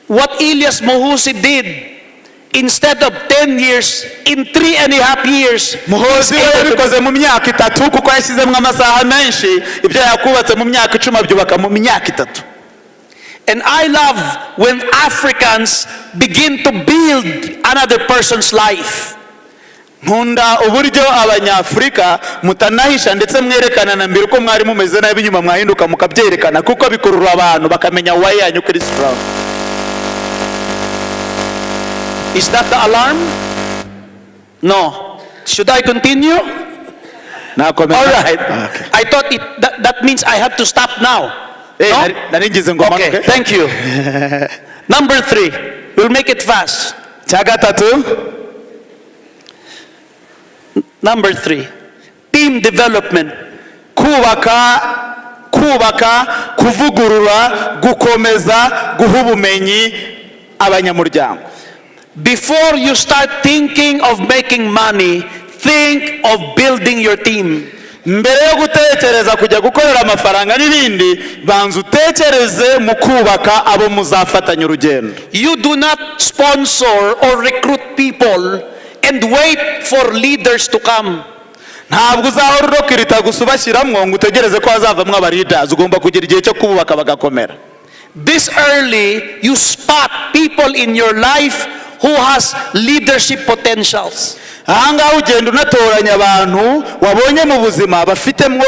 what Elias Muhuzi did. Instead of 10 years, in 3.5 years, Muhozi yabikoze mu myaka 3 kuko yashyizemo amasaha menshi, ibyo yakubatse mu myaka 10 abyubaka mu myaka 3. And I love when Africans begin to build another person's life. Nkunda uburyo abanyafrika mutanahisha ndetse mwerekana na mbere uko mwari mumeze nabi nyuma mwahinduka mukabyerekana kuko bikurura abantu bakamenya why yanyu kuri strong. Is that the alarm? No. Should I continue? All right. Okay. I thought that means I have to stop now. No? naringize ngo Okay, manuke. thank you. Number 3, we'll make it fast. Cya gatatu, Number 3, team development. kubaka, kuvugurura, gukomeza, guha ubumenyi abanyamuryango. Before you start thinking of making money, think of building your team. Mbere yo gutekereza kujya gukorera amafaranga n'ibindi, banza utekereze mu kubaka abo muzafatanya urugendo. You do not sponsor or recruit people and wait for leaders to come. Ntabwo uzahora urokirita gusa ubashyiramo ngo utegereze ko hazavamwo aba leaders. Ugomba kugira igihe cyo kubaka bagakomera. This early, you spot people in your life who has leadership potentials. Ahangaha ugenda unatoranya abantu wabonye mu buzima bafitemo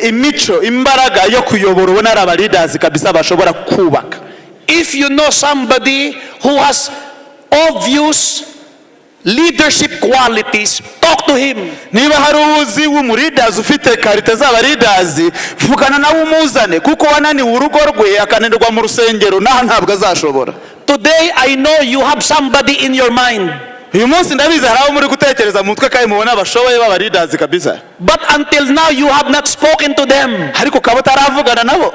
imico, imbaraga yo kuyobora, ubona ari aba leaders kabisa bashobora kubaka. If you know somebody who has obvious leadership qualities, talk to him. Niba hari uzi w'umuleaders ufite karite z'aba leaders, vugana nawe umuzane, kuko wananiwe urugo rwe akananirwa mu rusengero, naho ntabwo azashobora. Today I know you have somebody in your mind. Uyu munsi ndabizi hari abo muri gutekereza mu mutwe kandi mubona bashoboye b'aba leaders kabisa. But until now you have not spoken to them. Ariko ukaba utaravugana nabo.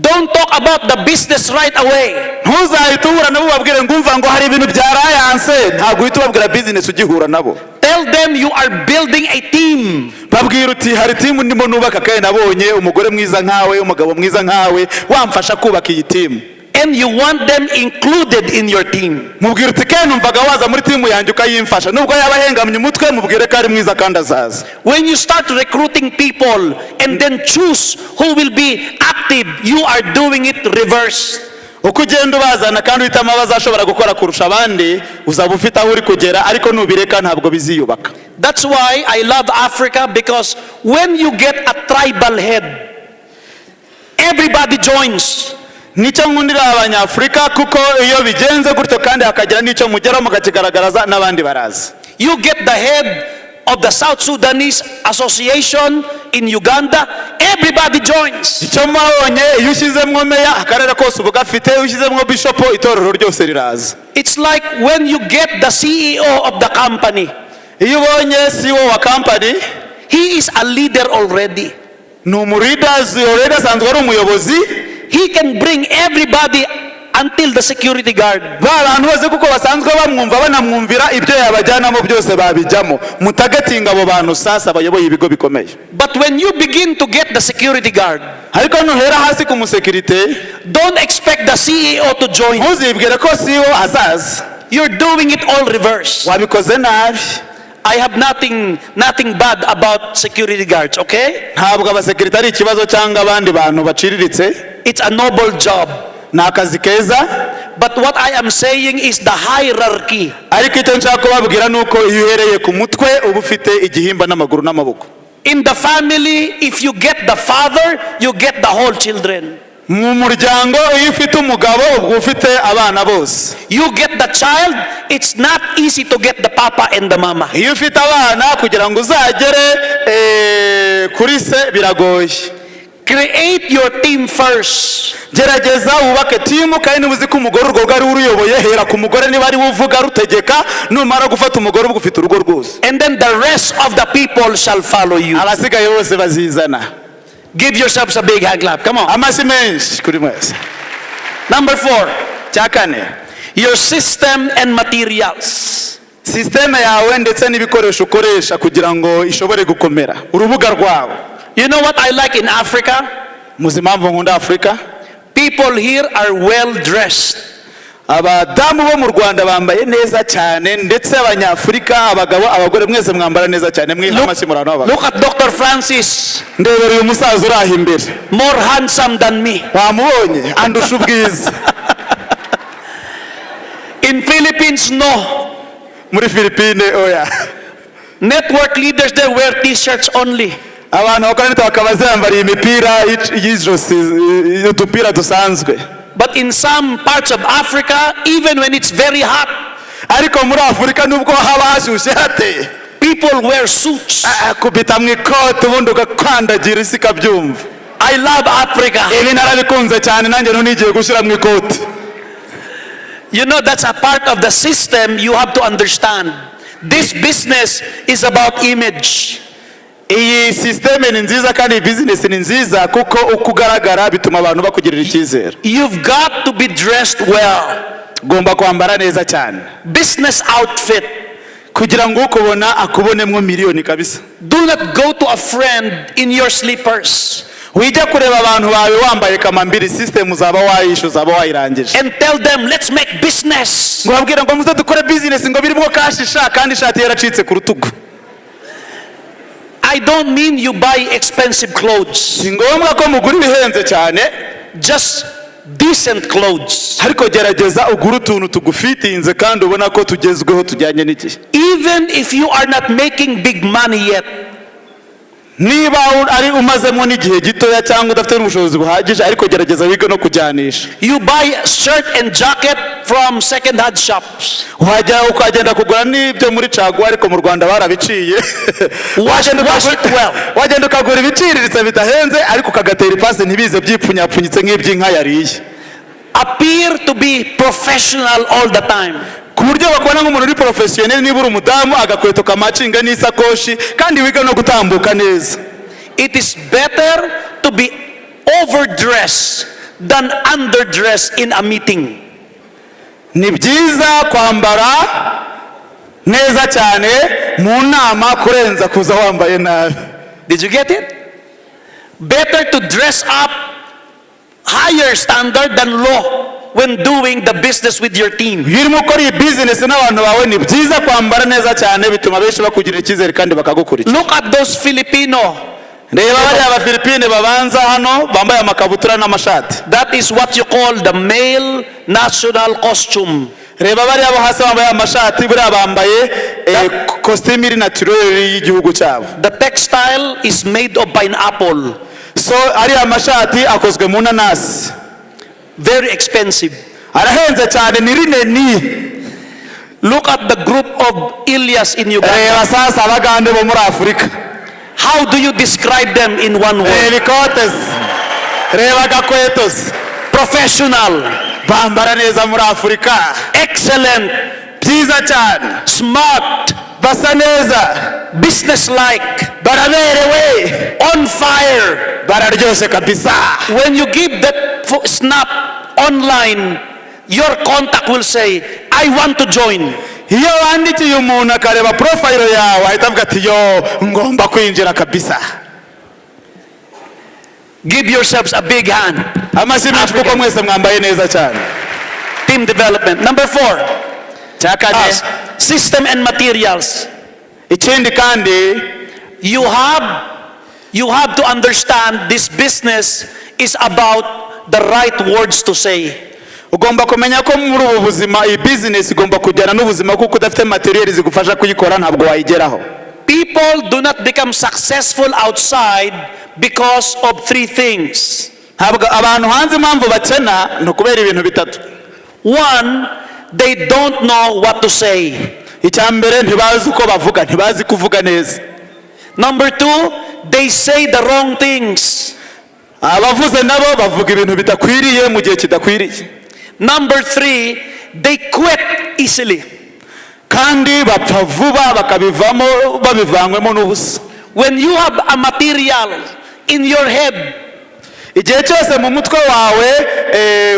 Don't talk about the business right away. Ntuzahita uhura nabo babwire ngo umva ngo hari ibintu byarayanse, ntabwo uhita ubabwira business ugihura nabo. Tell them you are building a team. Babwira uti hari team ndimo nubaka kandi nabonye umugore mwiza nkawe, umugabo mwiza nkawe, wamfasha kubaka iyi team. And you want them included in your team. Mubwira uti kandi numvaga waza muri team yanjye ukayimfasha, nubwo yaba hengamye umutwe mubwire ko ari mwiza kandi azaza. When you start recruiting people and then choose who will be active, you are doing it reverse. Uko ugenda ubazana kandi uhitamo abazashobora gukora kurusha abandi, uzaba ufite aho uri kugera, ariko nubireka ntabwo biziyubaka. That's why I love Africa, because when you get a tribal head, everybody joins. Nicyo nkundira abanyafrika, kuko iyo bigenze gutyo kandi hakagira nicyo mugeraho mukakigaragaraza n'abandi baraza. You get the head of the South Sudanese Association in Uganda, everybody joins. Icyo mwabonye, iyo ushyizemo meya akarere kose ubu gafite, iyo ushyizemo bishop itorero ryose riraza. It's like when you get the CEO of the company. Iyo ubonye CEO wa company, he is a leader already. ni umuleaders already, asanzwe ari umuyobozi. He can bring everybody until the security guard. Abantu bose kuko basanzwe bamwumva banamwumvira, ibyo yabajyanamo byose babijyamo. Mutagatinga abo bantu sasa bayoboye ibigo bikomeye. But when you begin to get the security guard, ariko nuhera hasi ku musekirite, don't expect the CEO to join. ntuzibwire ko CEO azaza. You're doing it all reverse. Wabikoze nabi. I have nothing bad about security guards, okay? Ntabwo abasekirite ari ikibazo cyangwa abandi bantu baciriritse. It's a noble job. Ni akazi keza. But what I am saying is the hierarchy. Ariko icyo nshaka kubabwira ni uko iyo uhereye ku mutwe uba ufite igihimba n'amaguru n'amaboko. In the family, if you get the father, you get the whole children. Mu muryango iyo ufite umugabo ubwo ufite abana bose. You get the child, it's not easy to get the papa and the mama. Iyo ufite abana kugira ngo uzagere kuri se biragoye. Create your team first. Gerageza wubake team, kandi uzi ko umugore urwo rwari uruyoboye, hera ku mugore niba ari uvuga rutegeka, numara gufata umugore ubwo ufite urugo rwose. And then the rest of the people shall follow you. Abasigaye bose bazizana. Give yourselves a big hand clap. Come on. Amasi menshi kuri mwese. Number 4. Cya kane, Your system and materials. systeme yawe ndetse n'ibikoresho ukoresha kugira ngo ishobore gukomera. Urubuga rwawe. You know what I like in Africa? Muzi impamvu nkunda Afrika? People here are well dressed. Abadamu bo mu Rwanda bambaye neza cyane, ndetse abanyafrika, abagabo, abagore mwese mwambara neza cyane. Look at Dr.Francis. Ndebera uyu musaza uraha imbere. More handsome than me. Wamubonye andusha ubwiza. In Philippines, no. Muri Philippine oya. Network leaders, they wear t-shirts only. Abantu bakora nita bakabazambara imipira y'ijosi, udupira dusanzwe. But in some parts of Africa, even when it's very hot, ariko muri Afurika nubwo haba hashyushye hateye, people wear suits. kubita mu ikote ubundi ugakandagira isi kabyumva. I love Africa. ibi narabikunze cyane nanjye nonigiye gushyira mu ikoti. You know, that's a part of the system you have to understand. This business is about image. Iyi systeme ni nziza kandi iyi business ni nziza kuko uko ugaragara bituma abantu bakugirira icyizere. You've got to be dressed well. Gomba kwambara neza cyane. Business outfit. Kugira ngo ukubona akubonemo miliyoni kabisa. Do not go to a friend in your slippers. Wijya kureba abantu bawe wambaye kamambiri, system uzaba wayisho uzaba wayirangije. And tell them, let's make business. Ngo babwira ngo muze dukore business ngo birimo kashisha kandi ishati yaracitse ku rutugu. I don't mean you buy expensive clothes. Si ngombwa ko mugura ibihenze cyane. Just decent clothes. Ariko gerageza ugura utuntu tugufitinze kandi ubona ko tugezweho tujyanye n'igihe. Even if you are not making big money yet. Niba ari umazemo n'igihe gitoya cyangwa udafite n'ubushobozi buhagije ariko gerageza wige no kujyanisha. You buy a shirt and jacket from second hand shops. Wajya ukagenda kugura n'ibyo muri caguwa ariko mu Rwanda barabiciye. Wagenda ukagura ibiciriritse bidahenze ariko ukagatera ipasi ntibize byipfunyapfunyitse nk'iby'inka yariye. Appear to be professional all the time. Ku buryo bakubona nk'umuntu uri professional, niba uri umudamu agakweto kamacinga n'isakoshi kandi wiga no gutambuka neza. It is better to be overdressed than underdressed in a meeting. Ni byiza kwambara neza cyane mu nama kurenza kuza wambaye nabi. Did you get it? Better to dress up higher standard than low when doing the business with your team. Birimo ukora iyi business n'abantu bawe ni byiza kwambara neza cyane bituma benshi bakugirira icyizere kandi bakagukurikira. Look at those Filipino. Reba bariya Abafilipine babanza hano bambaye amakabutura n'amashati. That is what you call the male national costume. Reba bariya bo hasi bambaye amashati buriya bambaye costume iri naturel y'igihugu cyabo. The textile is made of pineapple. So ariya amashati akozwe mu nanasi. Very expensive. Arahenze cyane ni rineni. Look at the group of Ilias in Uganda. Reba sasa abagande bo muri Afrika. How do you describe them in one word? Reba gakwetos. Professional. Bambara neza muri Afrika. Excellent. Byiza cyane. Smart. Basa neza. Business-like. Baraberewe. On fire. Bararyoshye kabisa. When you give that snap online, your contact will say, I want to join. Iyo wandikiye umuntu akareba profile yawe ahita avuga ati yo ngomba kwinjira kabisa. Give yourselves a big hand. Amashyi menshi kuko mwese mwambaye neza cyane. Team development. Number 4. System and materials. Ikindi kandi you have to understand this business is about the right words to say. Ugomba kumenya ko muri ubu buzima iyi business igomba kujyana n'ubuzima kuko udafite material zigufasha kuyikora ntabwo wayigeraho. People do not become successful outside because of 3 things. Abantu hanze impamvu bakena no kubera ibintu bitatu. 1, they don't know what to say. Icyambere ntibazi uko bavuga, ntibazi kuvuga neza. Number 2, they say the wrong things. Abavuze nabo bavuga ibintu bidakwiriye mu gihe kidakwiriye. Number 3, they quit easily. Kandi bapfa vuba bakabivamo babivangwemo n'ubusa. When you have a material in your head, igihe cyose mu mutwe wawe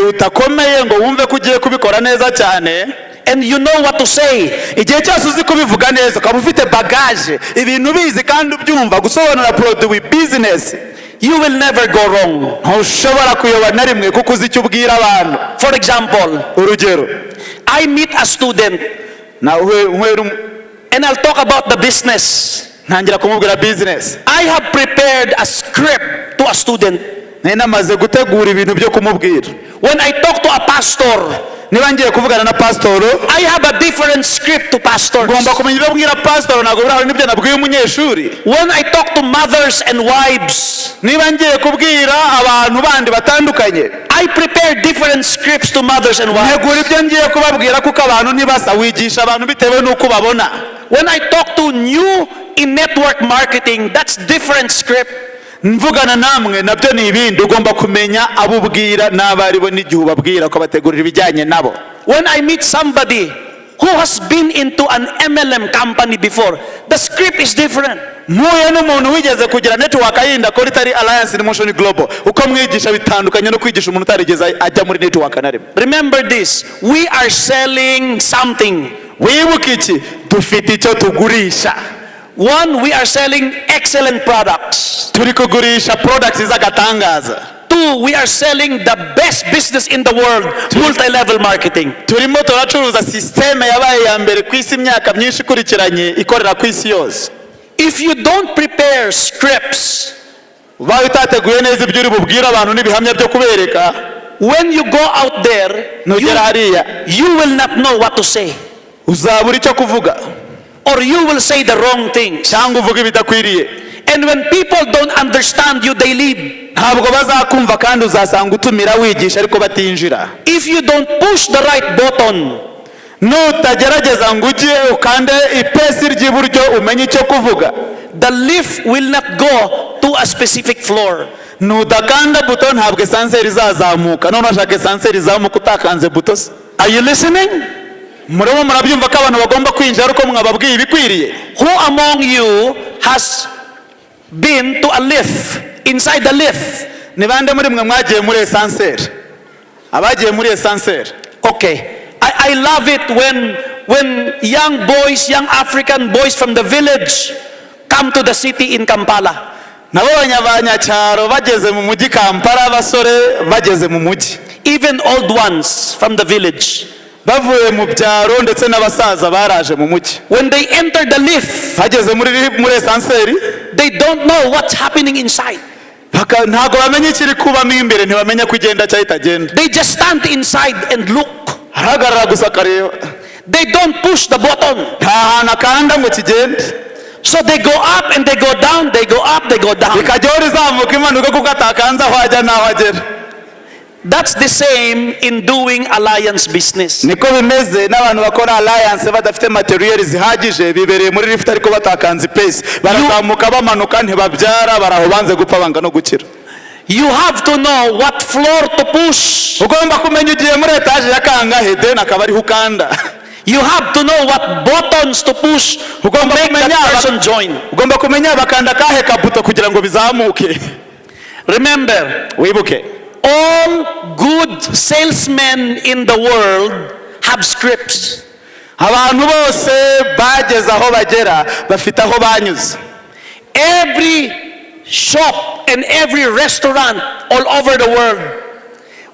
utakomeye ngo wumve ko ugiye kubikora neza cyane, and you know what to say, igihe cyose uzi kubivuga neza ukaba ufite bagage ibintu bizi kandi ubyumva gusobanura product business, you will never go wrong. Ntushobora kuyoba na rimwe kuko uzi icyo ubwira abantu. For example, urugero, I meet a student and I'll talk about the business. Ntangira kumubwira business. I have prepared a script to a student. Namaze gutegura ibintu byo kumubwira. When I talk to a pastor, niba ngiye kuvugana na pastor, I have a different script to pastors. Ngomba kumenya ibyo bwira pastor ntabwo biraho nibyo nabwiye umunyeshuri. When I talk to mothers and wives, niba ngiye kubwira abantu bandi batandukanye, I prepare different scripts to mothers and wives. Ntegura ibyo ngiye kubabwira kuko abantu nibasa wigisha abantu bitewe n'uko babona. When I talk to new in network marketing, that's different script. mvugana namwe nabyo ni ibindi. Ugomba kumenya abo ubwira n'abaribo n'igihe ubabwira ko bategurira ibijyanye nabo. When I meet somebody who has been into an MLM company before, the script is different. Muye n'umuntu wigeze kugira network yinda ko ritari Alliance in Motion Global, uko mwigisha bitandukanye no kwigisha umuntu utarigeze ajya muri network na rimwe. Remember this, we are selling something. Wibuke iki? Dufite icyo tugurisha. One, we are selling excellent products. Turi kugurisha products z'agatangaza. Two, we are selling the best business in the world, multi-level marketing. Turimo turacuruza systeme yabaye ya mbere ku isi imyaka myinshi ikurikiranye ikorera ku isi yose. If you don't prepare scripts, ubaye utateguye neza ibyo uri bubwira abantu n'ibihamya byo kubereka, when you go out there, you will not know what to say. Uzabura icyo kuvuga. Or you will say the wrong things. Cyangwa uvuga ibidakwiriye. And when people don't understand you, they leave. Ntabwo bazakumva kandi uzasanga utumira wigisha ariko batinjira. If you don't push the right button, nutagerageza ngo ujye ukande ipesi ry'iburyo umenye icyo kuvuga, the lift will not go to a specific floor. Nudakanda buto ntabwo esanseri izazamuka. None urashaka esanseri izamuka utakanze buto se? Are you listening? Murimo murabyumva ko abantu bagomba kwinjira ariko mwababwiye ibikwiriye? Who among you has been to a lift? Inside the lift, ni bande muri mwe mwagiye muri esanseri? Abagiye muri esanseri. Okay, I love it when young boys, young African boys from the village come to the city in Kampala. Nabonye abanyacyaro bageze mu mujyi Kampala, abasore bageze mu mujyi. Even old ones from the village. Bavuye mu byaro ndetse n'abasaza baraje mu mujyi. When they enter the lift, bageze muri esanseri, they don't know what's happening inside. Ntago bamenye ikiri kubamo imbere, ntibamenya ko igenda cyangwa itagenda. They just stand inside and look. Haragarara gusa kareba. They don't push the button. Nta hantu akanda ngo kigende. So they go up and they go down, they go up, they go down. Ikajya rizamuka imanuka kuko atakanza aho ajya naho agera. That's the same in doing alliance business. Niko bimeze n'abantu bakora alliance badafite materiel zihagije, bibereye muri lift ariko batakanze pace, barazamuka bamanuka ntibabyara, baraho banze gupfa banga no gukira. You have to know what floor to push. Ugomba kumenya ugiye muri etage ya kangahe, then akaba ari hukanda. You have to know what buttons to push to make that person join. Ugomba kumenya bakanda kahe kabuto kugira ngo bizamuke. Remember, wibuke, all good salesmen in the world have scripts. Abantu bose bageze aho bagera bafite aho banyuze. Every shop and every restaurant all over the world,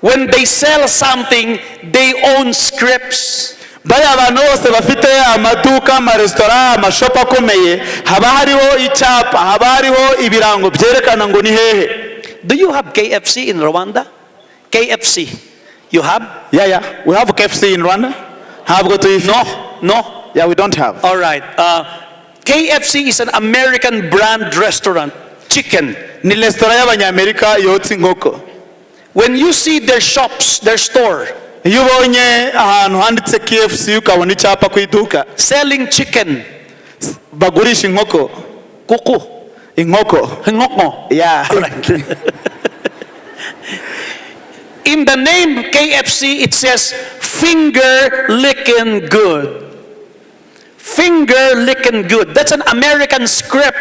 when they sell something, they own scripts. Bari abantu bose bafite amaduka, amaresitora, amashopu akomeye, haba hariho icyapa, haba hariho ibirango byerekana ngo ni hehe. Do you have KFC in Rwanda? KFC. You have? Yeah. We have KFC in Rwanda. No. Yeah, we don't have. All right. KFC is an American brand restaurant. Chicken. Ni restaurant y'abanyamerika yotsa inkoko. When you see their shops, their store, iyo ubonye ahantu handitse KFC ukabona icyapa ku iduka, selling chicken, bagurisha inkoko. Kuku. Inkoko. Yeah. All right. In the name KFC, it says finger licking good. Finger licking good. That's an American script.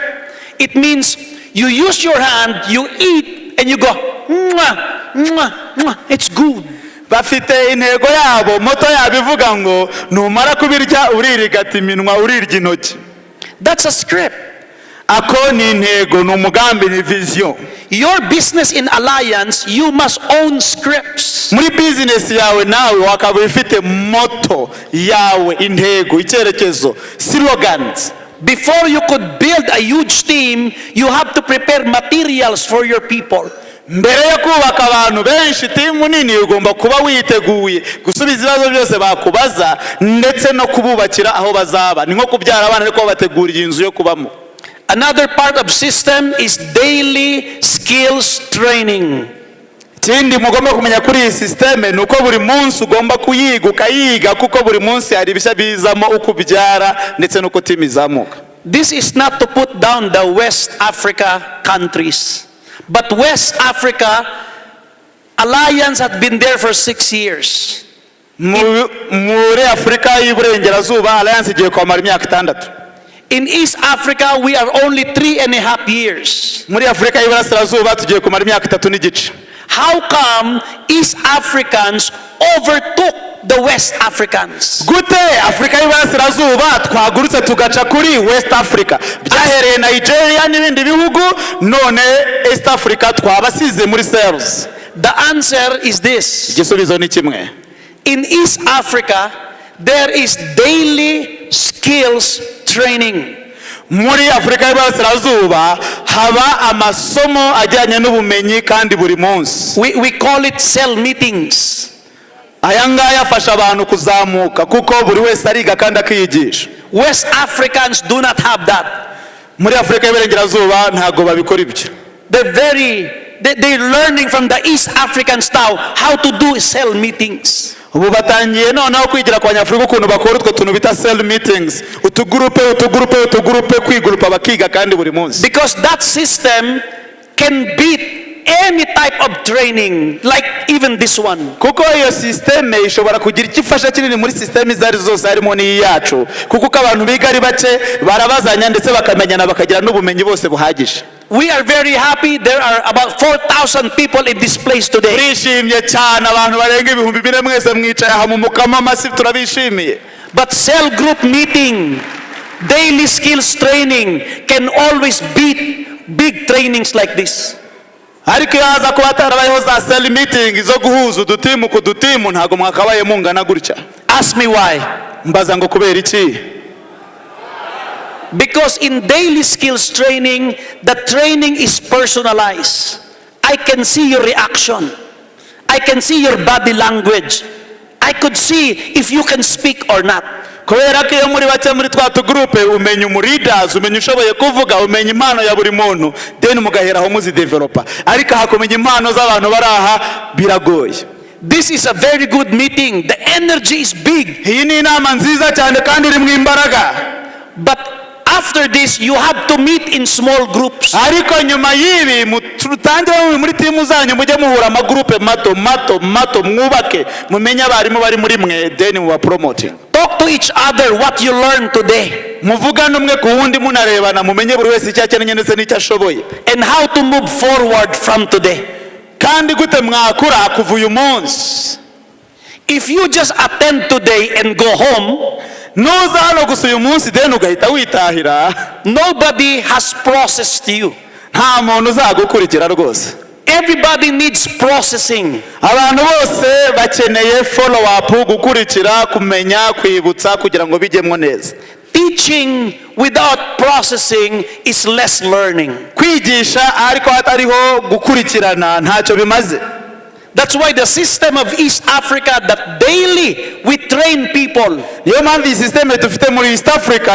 It means you use your hand, you eat, and you go, mwah, mwah, mwah. It's good. Bafite intego yabo, moto yabo ivuga ngo numara kubirya uririgata iminwa urirya intoki. That's a script. Ako ni intego, ni umugambi, ni vision. Your business in alliance, you must own scripts. Muri business yawe nawe wakaba ufite moto yawe, intego, icyerekezo, slogans. Before you could build a huge team, you have to prepare materials for your people. Mbere yo kubaka abantu benshi, timu nini, ugomba kuba witeguye gusubiza ibibazo byose bakubaza ndetse no kububakira aho bazaba. Ni nko kubyara abana ariko bateguriye inzu yo kubamo. Another part of system is daily skills training. Ikindi mugomba kumenya kuri iyi systeme nuko buri munsi ugomba kuyiga ukayiga, kuko buri munsi hari ibishya bizamo uko byara ndetse nuko timizamuka. This is not to put down the West Africa countries. But West Africa Alliance had been there for 6 years. Muri Afurika y'Iburengerazuba Alliance igiye kwamara imyaka 6. In East Africa, we are only 3.5 years. Muri Afurika y'Iburasirazuba tugiye kumara imyaka 3 n'igice. How come East Africans overtook the West Africans? Gute Afurika y'Iburasirazuba twagurutse tugaca kuri West Africa? Byahereye Nigeria n'ibindi bihugu, none East Africa twabasize muri sales. The answer is this. Igisubizo ni kimwe. In East Africa, there is daily skills training. Muri Afurika y'Iburasirazuba haba amasomo ajyanye n'ubumenyi kandi buri munsi. We call it cell meetings. Aya ngaya afasha abantu kuzamuka kuko buri wese ariga kandi akiyigisha. West Africans do not have that. Muri Afurika y'Iburengerazuba ntago babikora ibyo. They're learning from the East Africans now how to do cell meetings. Ubu batangiye noneho kwigira kwa Nyafurika ukuntu bakora utwo tuntu bita cell meetings, utugurupe kwigurupa bakiga kandi buri munsi. Because that system can beat any type of training, like even this one. Kuko iyo systeme ishobora kugira ikifasha kinini muri systeme zari zose harimo ni yacu, kuko abantu biga ari bace barabazanya ndetse bakamenyana bakagira n'ubumenyi bose buhagije. We are very happy. There are about 4,000 people in this place today. Turishimye cyane abantu barenga 2,000 mwese mwicaye aha mu mukama massive turabishimiye. But cell group meeting, daily skills training can always beat big trainings like this. Ariko yaza kuba atarabayeho za cell meeting zo guhuza udutimu ku dutimu ntago mwakabaye mungana gutya. Ask me why. Mbaza ngo kubera iki? Because in daily skills training, the training is personalized. I can see your reaction. I can see your body language. I could see if you can speak or not. Kubera ko iyo muri bake muri twa tugroupe umenya umuridas, umenya ushoboye kuvuga, umenya impano ya buri muntu, then mugahera aho muzi developer. Ariko hakomenya impano z'abantu baraha biragoye. This is a very good meeting. The energy is big. Iyi ni inama nziza cyane kandi iri mu imbaraga. But after this, you have to meet in small groups. Ariko nyuma y'ibi mutangire muri timu zanyu mujye muhura amagroupe mato mwubake mumenye abarimu bari muri mwe, then muba promoting. Talk to each other what you learned today. Muvugana umwe ku wundi munarebana mumenye buri wese icyo akeneye ndetse n'icyo ashoboye. And how to move forward from today. Kandi gute mwakura kuva uyu munsi. If you just attend today and go home, nuza hano gusa uyu munsi then ugahita witahira, nobody has processed you. nta muntu uzagukurikira rwose. Everybody needs processing. Abantu bose bakeneye follow up, gukurikira, kumenya, kwibutsa kugira ngo bijyemo neza. Teaching without processing is less learning. Kwigisha ariko hatariho gukurikirana ntacyo bimaze. That's why the system of East Africa that daily we train people. Niyo mpamvu iyi system dufite muri East Africa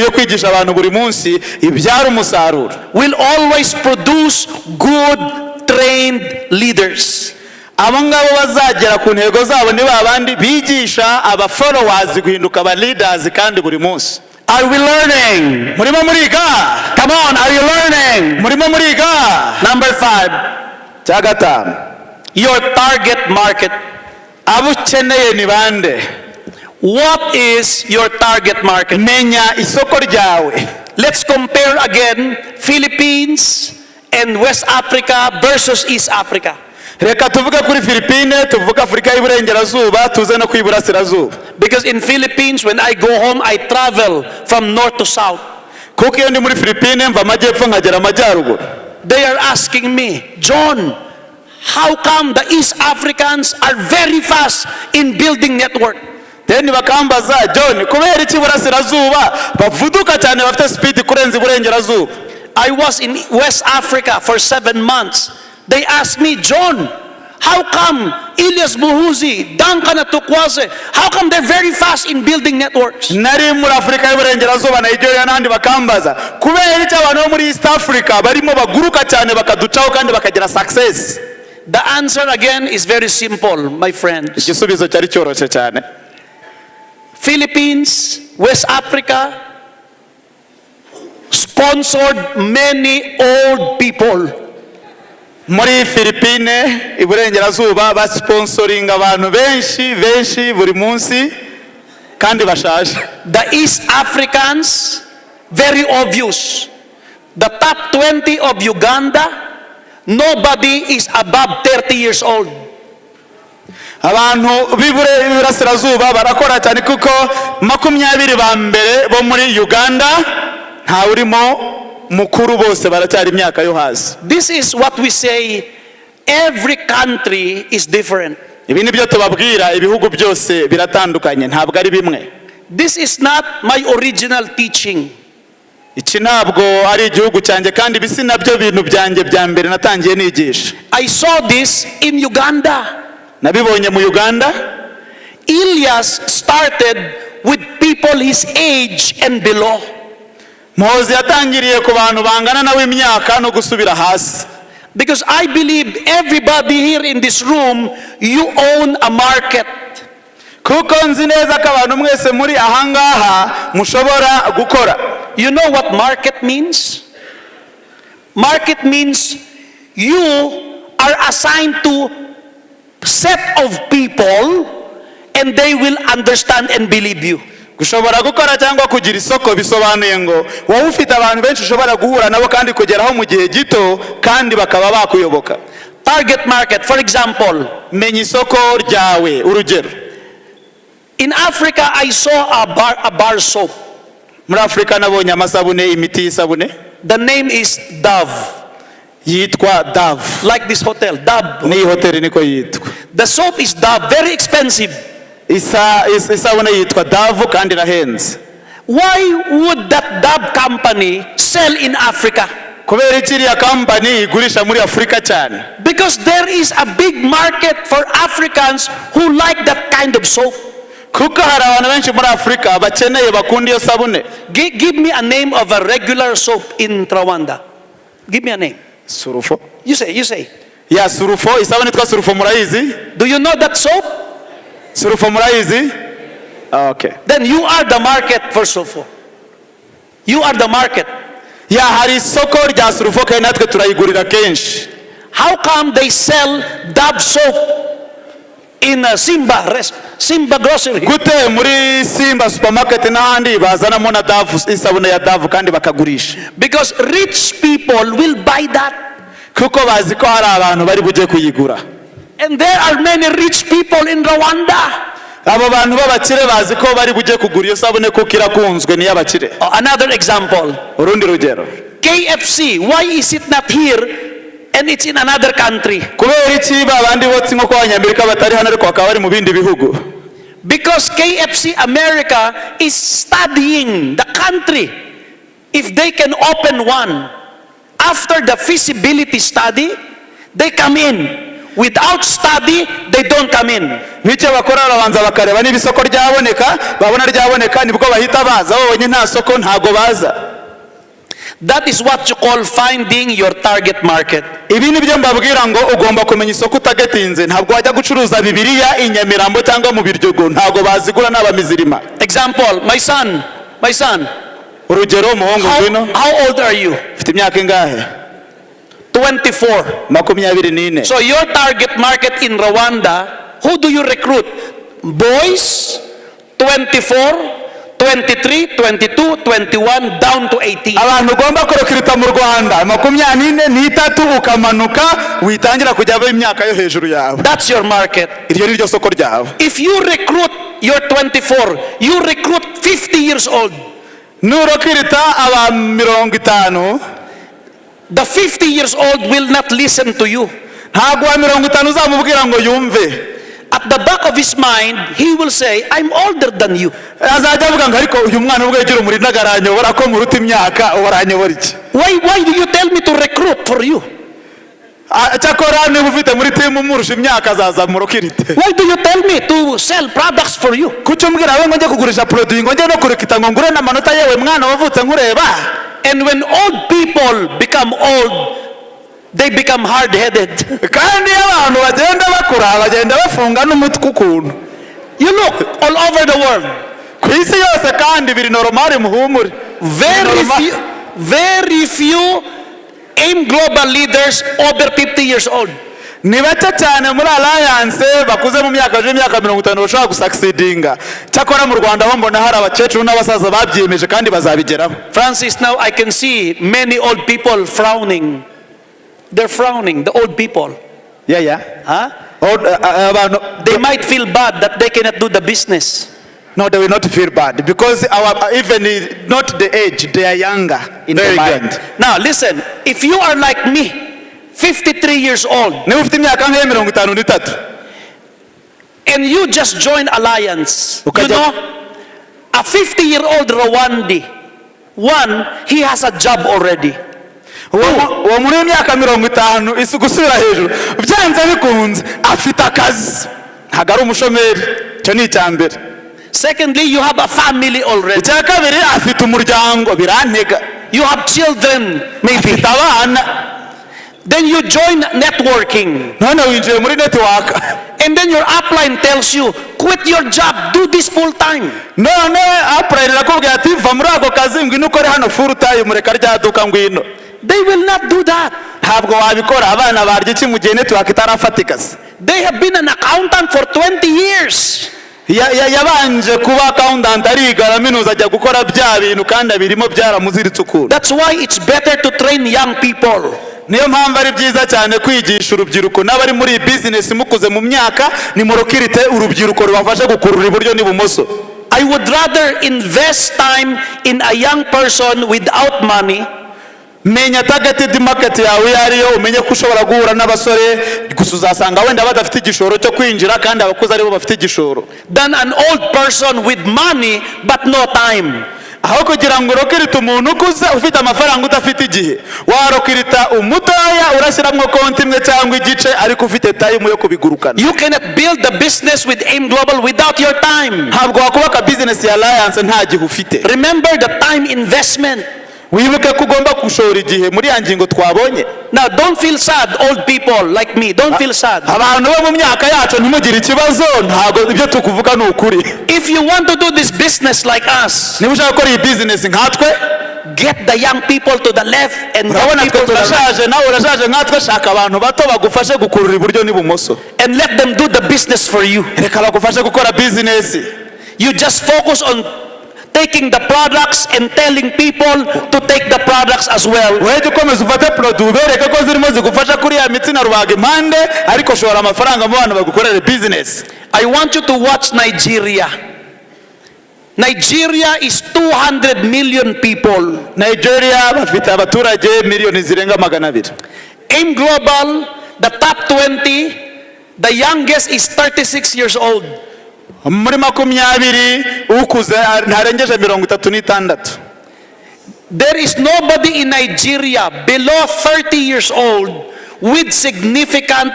yo kwigisha abantu buri munsi ibyara umusaruro. Will always produce good trained leaders. Abo ngabo bazagera ku ntego zabo ni babandi bigisha aba followers guhinduka aba leaders kandi buri munsi. Are we learning? Murimo muriga? Come on, are you learning? Murimo muriga? Number 5. Cya gatanu. Your target market. Abo ukeneye ni bande? What is your target market? Menya isoko ryawe. Let's compare again Philippines and West Africa versus East Africa. Reka tuvuga kuri Philippines, tuvuga Afurika y'Iburengerazuba, tuze no kw'Iburasirazuba. Because in Philippines, when I go home, I travel from north to south. Kuko iyo ndi muri Philippines mva amajyepfo nkagera amajyaruguru. They are asking me, John, how come the East Africans are very fast in building network? Then bakambaza, John, kubera iki Iburasirazuba bavuduka cyane bafite speed kurenza Iburengerazuba? I was in West Africa for 7 months. They asked me, John, how come Ilyas Muhuzi, Duncan Atukwase, how come they're very fast in building networks? Nari muri Afurika y'Iburengerazuba Nigeria n'andi bakambaza, kubera iki abantu bo muri East Africa barimo baguruka cyane bakaducaho kandi bakagira success? The answer again is very simple, my friends. Igisubizo cyari cyoroshye cyane. Philippines, West Africa sponsored many old people. muri Philippine iburengerazuba basponsoringa abantu benshi buri munsi kandi bashaje. The East Africans, very obvious. The top 20 of Uganda, nobody is above 30 years old. Abantu b'iburasirazuba barakora cyane kuko 20 ba mbere bo muri Uganda nta urimo mukuru, bose baracyari imyaka yo hasi. This is what we say, every country is different. Ibi nibyo tubabwira, ibihugu byose biratandukanye ntabwo ari bimwe. This is not my original teaching. Iki ntabwo ari igihugu cyanjye kandi bisi nabyo bintu byanjye bya mbere natangiye nigisha. I saw this in Uganda. Nabibonye mu Uganda. Elias started with people his age and below. Mose yatangiriye ku bantu bangana nawe imyaka no gusubira hasi. Because I believe everybody here in this room, you own a market. Kuko nzi neza ko abantu mwese muri ahangaha mushobora gukora. You know what market means? Market means you are assigned to set of people and they will understand and believe you. Gushobora gukora cyangwa kugira isoko bisobanuye ngo wowe ufite abantu benshi ushobora guhura nabo kandi kugeraho mu gihe gito kandi bakaba bakuyoboka. Target market, for example, menya isoko ryawe. Urugero, in Africa I saw a bar soap. Muri Afrika nabonye amasabune, imiti y'isabune. The name is Dove. Yitwa Dove. Like this hotel, Dove. Ni hotel niko yitwa. The soap is Dove, very expensive. Isabune yitwa Dove kandi irahenze. Why would that Dove company sell in Africa? Kubera ikiriya company igurisha muri Afrika cyane. Because there is a big market for Africans who like that kind of soap. Kuko hari abantu benshi muri Afrika bakeneye bakunda iyo sabune. Give me a name of a regular soap in Rwanda. Give me a name. Surufo. You say. Ya Surufo, isabune itwa Surufo murayizi? Do you know that soap? Surufo murayizi? Okay. Then you are the market for Surufo. You are the market. Ya hari isoko rya Surufo kandi natwe turayigurira kenshi. How come they sell Dove soap in Simba grocery? Gute muri Simba supermarket n'ahandi bazanamo na Dove, isabune ya Dove kandi bakagurisha. Because rich people will buy that. Kuko bazi ko hari abantu bari bujye kuyigura. And there are many rich people in Rwanda. Abo bantu b'abakire bazi ko bari bujye kugura iyo sabune kuko irakunzwe ni y'abakire. Another example. Urundi rugero. KFC, why is it not here and it's in another country? Kubera iki babandi botsi nko kwa Amerika batari hano ariko akaba bari mu bindi bihugu? Because KFC America is studying the country. If they can open one, after the feasibility study, they come in. Without study, they don't come in. Bice bakora babanza bakareba niba isoko ryaboneka, babona ryaboneka nibwo bahita baza, babonye nta soko ntago baza. That is what you call finding your target market. Ibi nibyo mbabwira ngo ugomba kumenya isoko utagetinze. Ntabwo wajya gucuruza Bibiliya inyamirambo cyangwa mu Biryogo, ntago bazigura n'abamizirima. Example, my son. Urugero, umuhungu ngwino. How old are you? Ufite imyaka ingahe? 24. 24. So your target market in Rwanda, who do you recruit? Boys, 24, 23, 22, 21, down to 18. Abantu ugomba kurokirita mu Rwanda 24 ukamanuka witangira kujya imyaka yo hejuru yawe. That's your market. Iryo ni ryo soko ryawe. If you recruit your 24, you recruit 50 years old. Nurokirita aba 50, the 50 years old will not listen to you. Ntabwo 50 uzamubwira ngo yumve. At the back of his mind, he will say, I'm older than you. Azajya avuga ngo ariko uyu mwana ubwo yagira umuri nagaranyobora ko muruta imyaka waranyobora iki? Why do you tell me to recruit for you? Cyakora niba ufite muri team umurusha imyaka azaza murokirite. Why do you tell me to sell products for you? Kuki umbwira we ngo njye kugurisha produit ngo njye no kurekita ngo ngure n'amanota yewe mwana wavutse nkureba? And when old people become old, they become hard-headed. Kandi abantu bagenda bakura bagenda bafunga n'umutwe ukuntu. You look all over the world. Ku isi yose kandi biri normal muhumure. Very few AIM Global leaders over 50 years old. ni bake cyane muri alliance bakuze mu myaka y'imyaka 50 bashobora gusucceedinga. Cyakora mu Rwanda ho mbona hari abakecuru n'abasaza babyiyemeje kandi bazabigeraho. Francis, now I can see many old people frowning. They're frowning, the old people. Yeah. Huh? Abantu, They might feel bad that they cannot do the business. no, they will not feel bad because our even not the age, they are younger in the mind. Good. Now listen, if you are like me, 53 years old, Niba ufite imyaka nk'53 and you just join Alliance, you Ukajya- know, a 50-year-old Rwandi, one, he has a job already. uwo muri imyaka 50 isi gusubira hejuru byanze bikunze afite akazi ntabwo ari umushomeri. Cyo ni icyambere. Secondly, you have a family already. Icya kabiri afite umuryango birantega. You have children, maybe. Afite abana. Then you join networking. None winjiye muri network. And then your upline tells you, quit your job, do this full time. None upline nakubwira ati va muri ako kazi ngwino ukore hano full time reka ryaduka ngwino. They will not do that. Ntabwo wabikora abana barya iki mu gihe network itarafatika. They have been an accountant for 20 years. Yabanje kuba accountant ariga araminuza ajya gukora bya bintu kandi abirimo byaramuziritse ukuri. That's why it's better to train young people. Niyo mpamvu ari byiza cyane kwigisha urubyiruko n'abari muri business mukuze mu myaka ni murokirite urubyiruko rubafashe gukurura iburyo n'ibumoso. I would rather invest time in a young person without money. Menya targeted market yawe yariyo umenye ko ushobora guhura n'abasore gusa uzasanga wenda badafite igishoro cyo kwinjira kandi abakuze aribo bafite igishoro. Than an old person with money but no time. Aho kugira ngo urokirite umuntu ukuze ufite amafaranga udafite igihe warokirita umutoya urashyiramo konti imwe cyangwa igice ariko ufite time yo kubigurukana. You cannot build the business with AIM Global without your time. Ntabwo wakubaka business ya Alliance nta gihe ufite. Remember the time investment. Wibuke ko ugomba gushora igihe muri ya ngingo twabonye. Now don't feel sad, old people like me, don't feel sad. Abantu bo mu myaka yacu ntimugire ikibazo ntabwo ibyo tukuvuga ni ukuri. If you want to do this business like us, Niba ushaka gukora iyi business nkatwe get the young people to the left and the urabona people twe to the right, turashaje nawe urashaje nkatwe shaka abantu bato bagufashe gukurura iburyo n'ibumoso. and let them do the business for you. Reka bagufashe gukora business. You just focus on taking the products and telling people to take the products as well. Weje ukomeza ufate produit ubereke ko zirimo zigufasha kuri ya mitsina rubaga impande ariko shora amafaranga mu bantu bagukorera business. I want you to watch Nigeria. Nigeria is 200 million people. Nigeria bafite abaturage miliyoni zirenga 200. AIM Global, the top 20, the youngest is 36 years old. Muri 20 ukuze ntarengeje 36. There is nobody in Nigeria below 30 years old with significant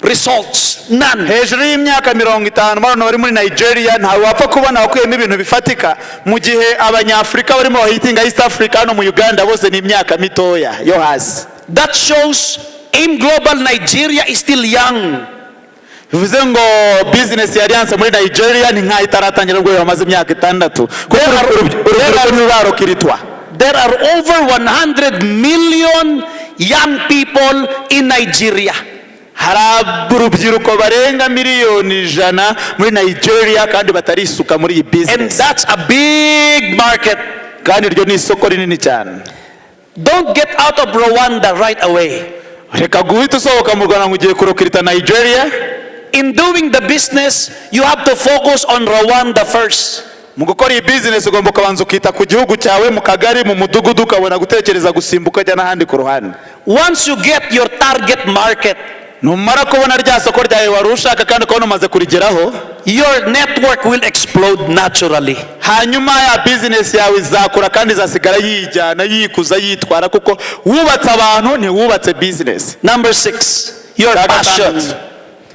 results. None. Hejuru y'imyaka 50 abantu bari muri Nigeria ntawe wapfa kubona wakuyemo ibintu bifatika mu gihe abanyafrika barimo bahitinga East Africa no mu Uganda bose ni imyaka mitoya yo hasi. That shows AIM Global Nigeria is still young. Bivuze ngo business ya Alliance muri Nigeria ni nka itaratangira rwo bamaze imyaka 6 kuko there are over 100 million young people in Nigeria. Hari urubyiruko barenga miliyoni 100 muri Nigeria kandi batarisuka muri iyi business. And that's a big market. Kandi ryo ni isoko rinini cyane. Don't get out of Rwanda right away. Reka guhita usohoka mu Rwanda ngo ugiye kurokirita Nigeria. In doing the business, you have to focus on Rwanda first. Mu gukora iyi business ugomba kubanza ukita ku gihugu cyawe mu kagari mu mudugudu ukabona gutekereza gusimbuka jya n'ahandi ku ruhande. Once you get your target market, numara kubona rya soko ryawe wari ushaka kandi ukabona umaze kurigeraho, your network will explode naturally. hanyuma ya business yawe izakura kandi izasigara yijyana yikuza yitwara kuko wubatse abantu ni wubatse business. Number 6, your passion.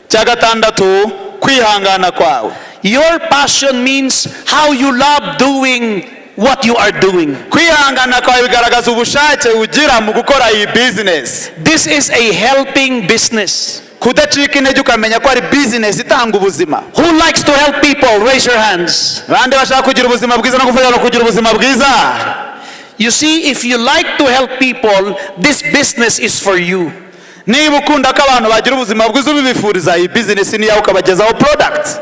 Cya gatandatu kwihangana kwawe. Your passion means how you love doing what you are doing. Kwihangana kwawe bigaragaza ubushake ugira mu gukora iyi business. This is a helping business. Kudacika intege ukamenya ko ari business itanga ubuzima. Who likes to help people? Raise your hands. Bande bashaka kugira ubuzima bwiza no gufasha no kugira ubuzima bwiza. You see, if you like to help people, this business is for you. niba ukunda ko abantu bagira ubuzima bwiza ubibifuriza iyi business ni yawe ukabagezaho products.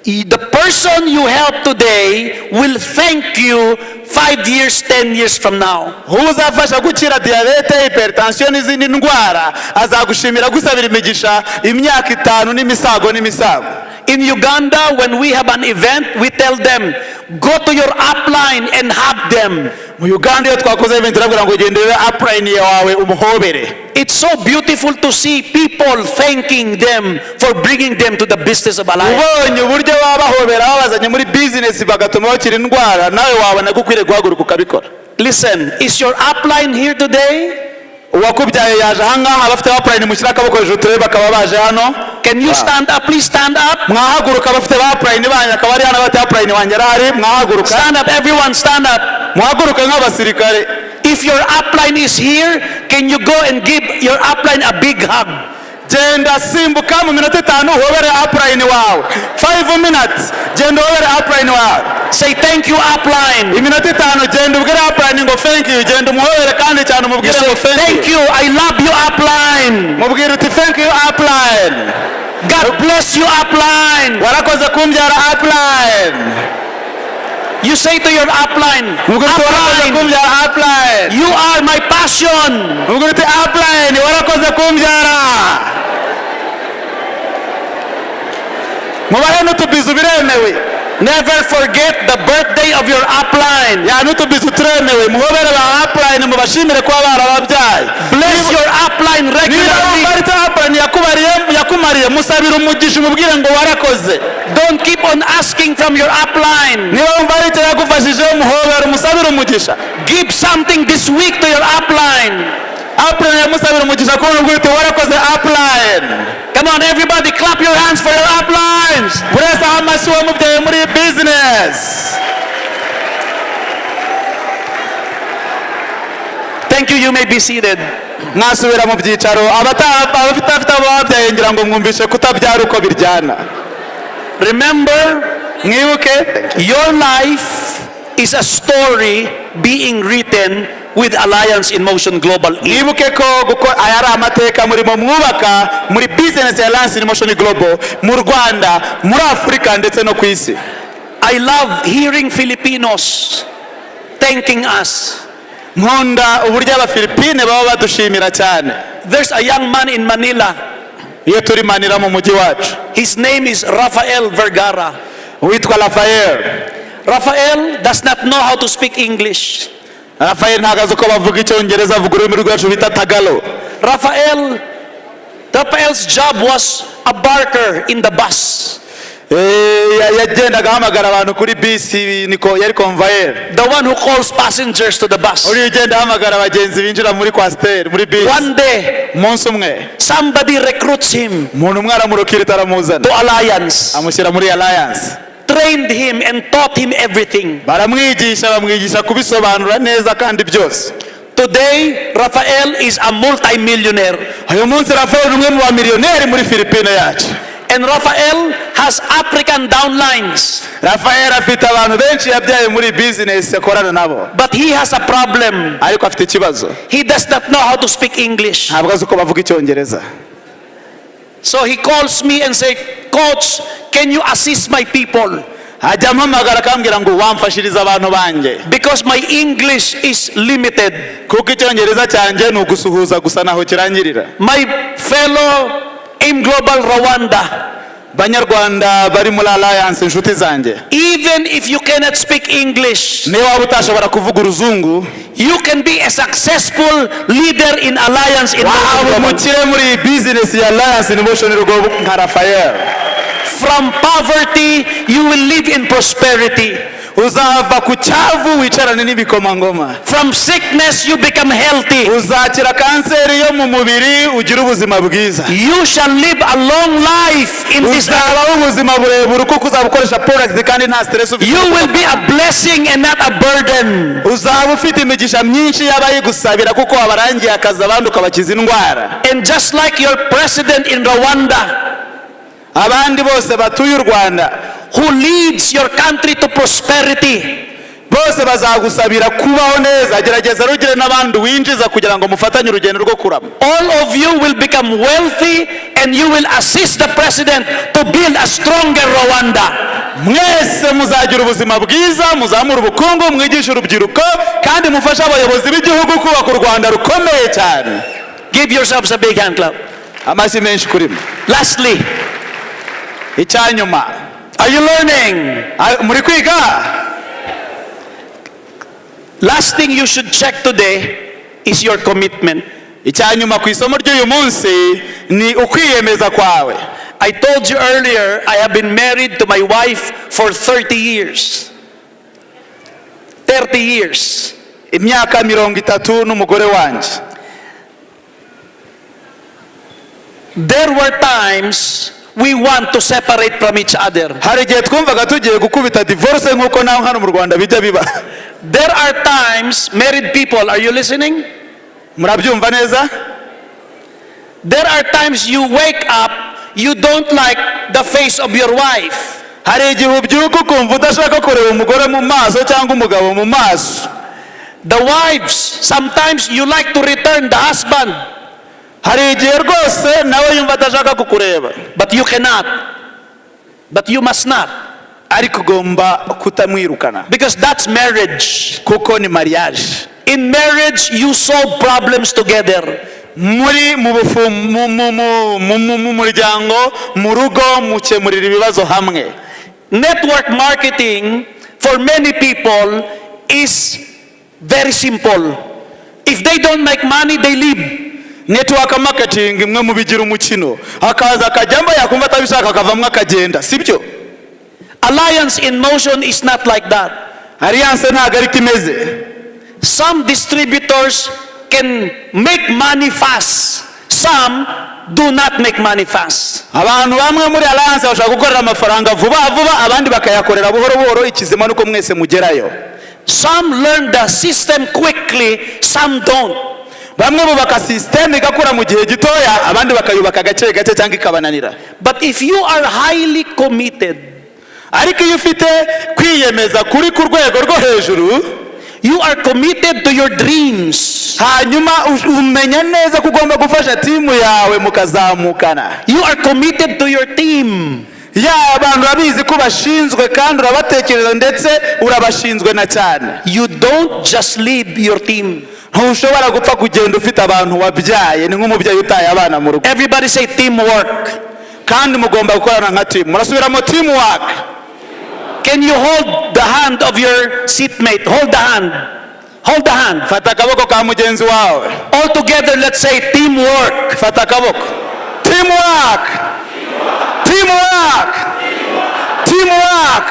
The person you help today will thank you 5 years, 10 years from now. uzafasha gukira diyabete, hypertension n'izindi ndwara azagushimira gusabira imigisha imyaka 5 n'imisago n'imisago. In Uganda, when we have an event, we tell them, go to your upline and hug them. Mu Uganda iyo twakoze event turabwira ngo ugendere upline yawe umuhobere. It's so beautiful to see people thanking them for bringing them to the business of alliance. ubonye uburyo babahobera babazanye muri business bagatuma bakira indwara nawe wabona ko ukwiriye guhaguruka ukabikora. Listen, is your upline here today? uwakubyaye yaje ahangaha abafite upline mushyira akaboko hejuru turebe bakaba baje hano. Can you stand up? Please stand up. mwahaguruka abafite upline banyu akaba ari hano abafite upline wanjye arahari mwahaguruka. Stand up, everyone stand up. mwahaguruka nk'abasirikare. If your upline is here, can you go and give your upline a big hug? genda simbuka mu minota 5 uhobere upline wawe. 5 minutes genda uhobere upline wawe. Say thank you, upline. iminota 5 genda ubwire upline ngo thank you, genda umuhobere kandi cyane umubwire ngo Thank you, I love you, upline. mubwire uti thank you upline. God bless you, upline. warakoze kumbyara upline. You say to your upline, mubwire uti warakoze upline, kumbyara upline. you are my passion. mubwire uti upline warakoze kumbyara. mubahe n'utubizu biremewe. Never forget the birthday of your upline. ya n'utubizu turemewe muhobere ba upline mubashimire kuba barababyaye. Bless your upline niba regularly. wumva upline yakumariye musabire umugisha umubwire ngo warakoze. Don't keep on asking from your upline. niba wumva ari icyo yagufashije muhobere umusabire umugisha. Give something this week to your upline. upline yamusabire umugisha kubona ubwo uti warakoze upline. Come on, everybody, clap your hands for your uplines. burese aho amashyi wamubyaye muri business. Thank you, you may be seated. mwasubira mu byicaro. abafite ababyaye ngira ngo mwumvishe kutabyara uko biryana. Remember, mwibuke your life is a story being written with Alliance in Motion Global. mwibuke ko aya ari amateka murimo mwubaka muri business ya Alliance in Motion Global mu Rwanda, muri Afurika ndetse no ku isi. I love hearing Filipinos thanking us. nkunda uburyo abafilipine baba badushimira cyane. There's a young man in Manila. iyo turi Manila mu mujyi wacu His name is Rafael Vergara. witwa Rafael. Rafael does not know how to speak English. Rafael ntabwo azi uko bavuga icyongereza, avuga ururimi rwacu bita Tagalo. Rafael's job was a barker in the bus. yagendaga ahamagara abantu kuri bisi, niko yari convoyeur. The one who calls passengers to the bus. uri ugenda ahamagara abagenzi binjira muri kwasiteri muri bisi. One day, umunsi umwe somebody recruits him umuntu umwe aramurukira aramuzana to Alliance. amushyira muri Alliance. Trained him and taught him everything. bamwigisha kubisobanura neza kandi byose. Today, Rafael is a multi-millionaire. uyu munsi Rafael ni umwe mu bamiliyoneri muri Filipine yacu. And Rafael has African downlines. Rafael afite abantu benshi yabyaye muri business akorana nabo. But he has a problem. ariko afite ikibazo. He does not know how to speak English. ntabwo azi uko bavuga icyongereza. So he calls me and says, Coach, can you assist my people? ajya ampamagara akambwira ngo wamfashiriza abantu banjye. Because my English is limited. kuko icyongereza cyanjye ni ugusuhuza gusa naho kirangirira. My fellow in Global Rwanda, banyarwanda bari muri Alliance, inshuti zanjye, even if you cannot speak English, niba waba utashobora kuvuga uruzungu, you can be a successful leader in Alliance in waba Motion. umukire muri business ya Alliance in Motion nka Rafael. From poverty, you will live in prosperity. uzava ku cyavu wicarane n'ibikomangoma. From sickness, you become healthy. uzakira kanseri yo mu mubiri ugire ubuzima bwiza. You shall live a long life in this life. uzabaho ubuzima burebure kuko uzaba ukoresha product kandi nta stress ufite. You will be a blessing and not a burden. uzaba ufite imigisha myinshi y'abayigusabira kuko wabarangiye akazi abandi ukabakiza indwara. And just like your president in Rwanda, abandi bose batuye u Rwanda, who leads your country to prosperity, bose bazagusabira kubaho neza. Gerageza rugire n'abandi winjiza kugira ngo mufatanye urugendo rwo kurama. All of you will become wealthy and you will assist the president to build a stronger Rwanda. Mwese muzagira ubuzima bwiza, muzamura ubukungu, mwigisha urubyiruko kandi mufasha abayobozi b'igihugu kubaka u Rwanda rukomeye cyane. Give yourselves a big hand clap. Amashyi menshi kuri mwe. Lastly, Icyanyuma, are you learning? muri kwiga? Last thing you should check today is your commitment. Icyanyuma ku isomo ry'uyu munsi ni ukwiyemeza kwawe. I told you earlier, I have been married to my wife for 30 years. 30 years. Imyaka 30 n'umugore wanjye. There were times we want to separate from each other. Hari igihe twumvaga tugiye gukubita divorce nk'uko naho hano mu Rwanda bijya biba. There are times, married people, are you listening? Murabyumva neza? There are times you wake up, you don't like the face of your wife. Hari igihe ubyuka ukumva udashaka kureba umugore mu maso cyangwa umugabo mu maso. The wives, sometimes you like to return the husband. Hari igihe rwose nawe yumva adashaka kukureba. But you cannot. But you must not. Ariko ugomba kutamwirukana. Because that's marriage. Kuko ni mariage. In marriage, you solve problems together. Muri mu muryango, mu rugo mukemurira ibibazo hamwe. Network marketing for many people is very simple. If they don't make money, they leave. Network marketing imwe mu bigira umukino. Akaza akajyamba yakumva atabishaka akavamwe akagenda. Sibyo? Alliance in motion is not like that. Alliance ntago ari kimeze. Some distributors can make money fast. Some do not make money fast. Abantu bamwe muri alliance bashaka gukorera amafaranga vuba vuba, abandi bakayakorera buhoro buhoro. Ikizima nuko mwese mugerayo. Some learn the system quickly, some don't. Bamwe bubaka system igakura mu gihe gitoya, abandi bakayubaka gace gace cyangwa ikabananira. But if you are highly committed, ariko iyo ufite kwiyemeza kuri ku rwego rwo hejuru, you are committed to your dreams. Hanyuma umenya neza ko ugomba gufasha timu yawe mukazamukana. You are committed to your team. Ya abantu babizi ko bashinzwe kandi urabatekereza ndetse urabashinzwe na cyane. You don't just lead your team. Ntushobora gupfa kugenda ufite abantu wabyaye, ni nk'umubyeyi utaye abana mu rugo. Everybody say teamwork. Kandi mugomba gukorana nka team. Murasubiramo teamwork. Can you hold the hand of your seatmate? Hold the hand. Hold the hand. Fata akaboko ka mugenzi wawe. All together, let's say teamwork. Fata akaboko. Teamwork. Teamwork. Teamwork.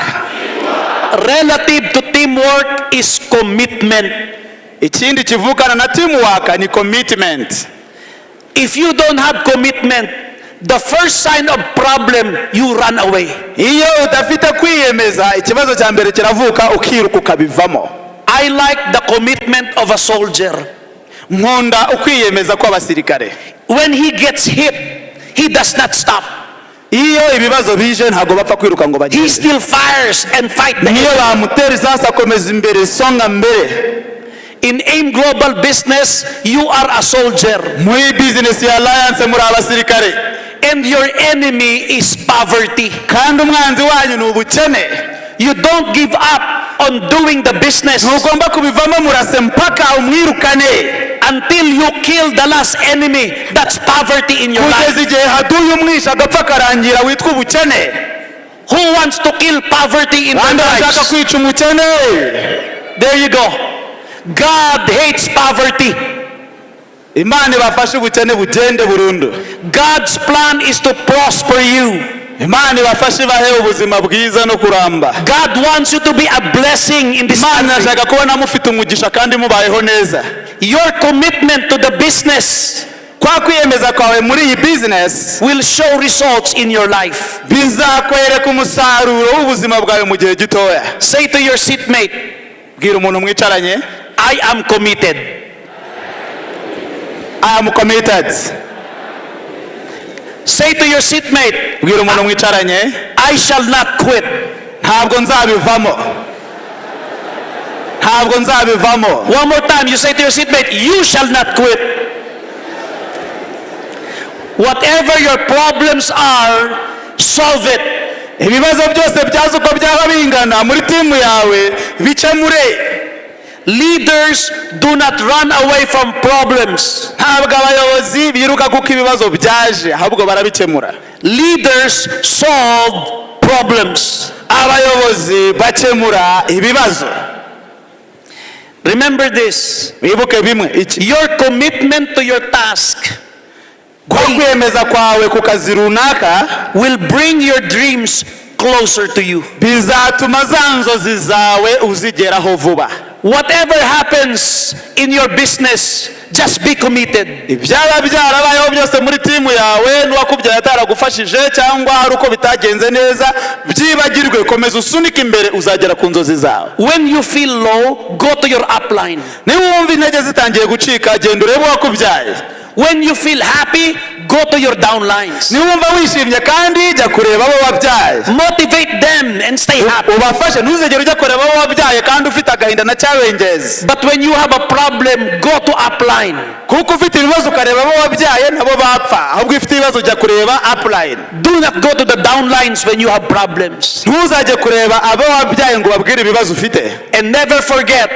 Relative to teamwork is commitment. Ikindi kivukana na teamwork ni commitment. If you don't have commitment, the first sign of problem, you run away. Iyo udafite kwiyemeza, ikibazo cya mbere kiravuka ukiruka ukabivamo. I like the commitment of a soldier. Nkunda ukwiyemeza kw'abasirikare. When he gets hit, he does not stop. Iyo ibibazo bije ntago bapfa kwiruka ngo bagende. He still fires and fight the Niyo enemy. bamutera sasa akomeza imbere, songa mbere. In AIM Global Business, you are a soldier. Muri business ya alliance muri abasirikare. And your enemy is poverty. Kandi umwanzi wanyu ni ubukene. You don't give up on doing the business Ntugomba kubivamo murase mpaka umwirukane. until you kill the last enemy, that's poverty in your life. Kugeza igihe haduye umwisha agapfa karangira witwa ubukene. Who wants to kill poverty in their Kandi bashaka lives? kwica umukene. There you go. God hates poverty. Imana ibafashe ubukene bugende burundu. God's plan is to prosper you. Imana ibafashe ibahe ubuzima bwiza no kuramba. God wants you to be a blessing in this Imana country. irashaka kubona mufite umugisha kandi mubayeho neza. Your commitment to the business Kwa kwiyemeza kwawe muri iyi business will show results in your life. bizakwereka umusaruro w'ubuzima bwawe mu gihe gitoya. Say to your seatmate, Bwira umuntu mwicaranye, I am committed. I am committed. Say to your seatmate, Bwira umuntu mwicaranye, I shall not quit. ntabwo nzabivamo. ntabwo nzabivamo. One more time, you say to your seatmate, you shall not quit. Whatever your problems are, solve it. Ibibazo byose byazo uko byaba bingana muri timu yawe bikemure. Leaders do not run away from problems. Ntabwo abayobozi biruka kuko ibibazo byaje, ahubwo barabikemura. Leaders solve problems. Abayobozi bakemura ibibazo. Remember this. Wibuke bimwe iki. Your commitment to your task kwemeza kwawe ku kazi runaka will bring your dreams closer to you. Bizatuma za nzozi zawe uzigeraho vuba. Whatever happens in your business, just be committed. Ibyaba byarabayeho byose muri timu yawe n'uwakubyaye ataragufashije cyangwa hari uko bitagenze neza, byibagirwe, komeza usunike imbere, uzagera ku nzozi zawe. When you feel low, go to your upline. Niba wumva intege zitangiye gucika, genda urebe uwakubyaye. When you feel happy, go to your downlines. Niba wumva wishimye kandi jya kureba abo wabyaye. Motivate them and stay happy. Ubafashe, ntuzegere ujya kureba abo wabyaye kandi ufite agahinda na cyawengezi. But when you have a problem, go to upline. Kuko ufite ibibazo ukareba abo wabyaye nabo bapfa, ahubwo ufite ibibazo ujya kureba upline. Do not go to the downlines when you have problems. Ntuzajye kureba abo wabyaye ngo babwire ibibazo ufite. And never forget,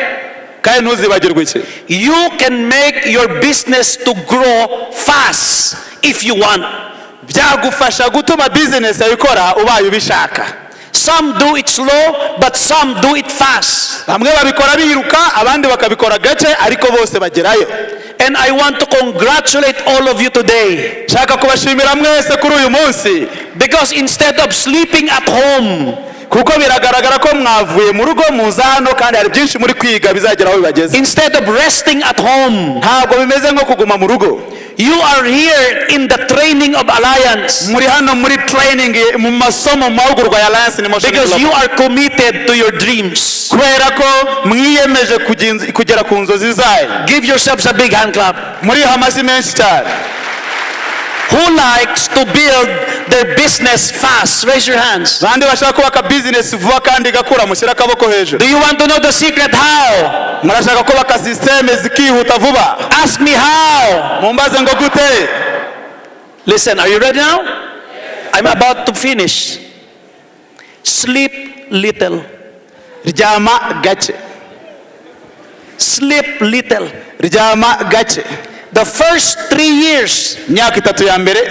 kandi ntuzibagirwe iki. You can make your business to grow fast if you want. Byagufasha gutuma business yawe ikora ubaye ubishaka. Some do it slow, but some do it fast. Bamwe babikora biruka, abandi bakabikora gace, ariko bose bagerayo. And I want to congratulate all of you today. Shaka kubashimira mwese kuri uyu munsi. Because instead of sleeping at home, kuko biragaragara ko mwavuye mu rugo muza hano kandi hari byinshi muri kwiga bizagera aho bibageze. Instead of resting at home, ntabwo bimeze nko kuguma mu rugo. You are here in the training of Alliance. Muri hano muri training mu masomo mahugurwa ya Alliance ni Motion. Because you are committed to your dreams. Kubera ko mwiyemeje kugera ku nzozi zayo. Give yourselves a big hand clap. Muri hamasi menshi cyane. Who likes to build their business fast? Raise your hands. Bandi bashaka kubaka business vuba kandi gakura, mushyira akaboko hejuru. Do you want to know the secret how? Murashaka kubaka system zikihuta vuba. Ask me how. Mumbaze ngo gute. Listen, are you ready now? I'm about to finish. Sleep little. Ryama gace. Sleep little. Ryama gace. The first 3 years, myaka itatu ya mbere,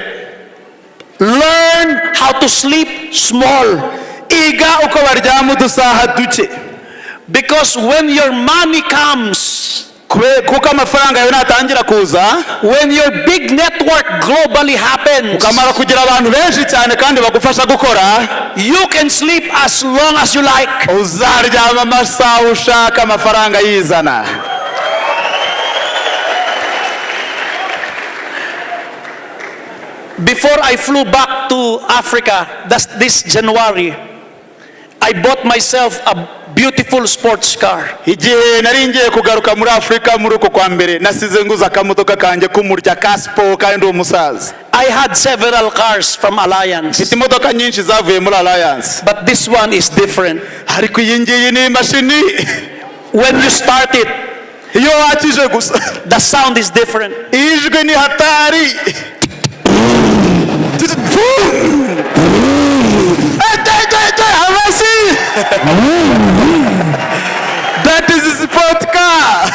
learn how to sleep small. Iga uko baryama udusaha duke. Because when your money comes, kuko amafaranga yawe natangira kuza, when your big network globally happens, ukamara kugira abantu benshi cyane kandi bagufasha gukora, you can sleep as long as you like. Uzaryama amasaha ushaka, amafaranga yizana. Before I flew back to Africa, this January, I bought myself a beautiful sports car. Igihe nari ngiye kugaruka muri Afrika muri uko kwa mbere, nasize nguza akamodoka kanjye kumurya kaspo kandi umusaza. I had several cars from Alliance. Mfite imodoka nyinshi zavuye muri Alliance. But this one is different. Ariko iyi ngiyi ni imashini. When you start it, iyo wakije gusa, the sound is different. Ijwi ni hatari. That is a sport car.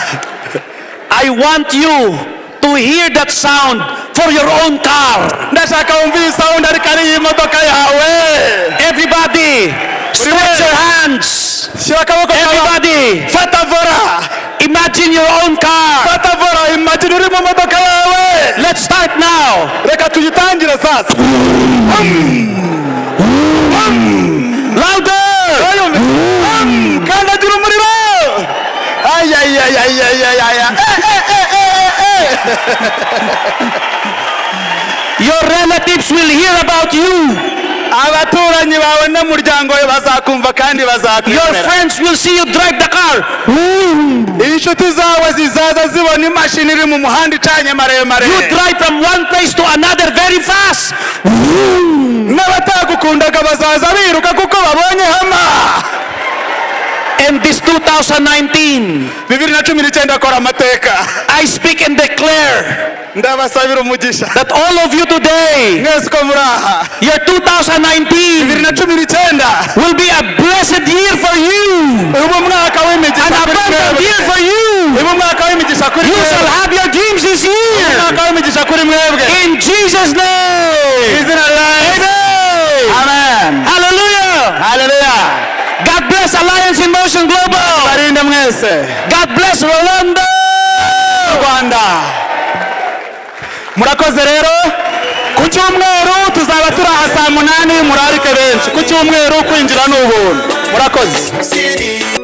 I want you to hear that sound for your own car. Ndashaka umvise sound ariko ari imodoka yawe. Everybody, stretch your hands. Everybody, fata vora. Imagine your own car. Fata vora, imagine uri mu modoka yawe. Let's start now. Reka tuyitangire sasa. Louder. Kandagira umuriro. Ay ay ay ay ay ay ay. Your relatives will hear about you. Abaturanyi bawe n'umuryango we bazakumva kandi bazakwemera. Your friends will see you drive the car. Inshuti zawe zizaza zibona imashini iri mu muhanda icanye maremare. You drive from one place to another very fast. N'abatagukundaga bazaza biruka kuko babonye hama. And this 2019, 2019 akora amateka. I speak and declare Ndabasabira umugisha that all of you today, mwese ko muraha, your 2019 2019 will be a blessed year for you, ubu mwaka w'imigisha an kuri abundant mwebwe. year for you. Ubu mwaka w'imigisha kuri You shall mwebwe. have your dreams this year. Mwaka w'imigisha kuri mwebwe. In Jesus' name. Izina la Yesu. Amen. Amen. Hallelujah. Hallelujah. God bless Alliance in Motion Global. Barinde mwese. God bless Rwanda. Rwanda. Murakoze rero, ku cyumweru tuzaba turi aha saa 8, murarike benshi. Ku cyumweru kwinjira n'ubuntu. Murakoze.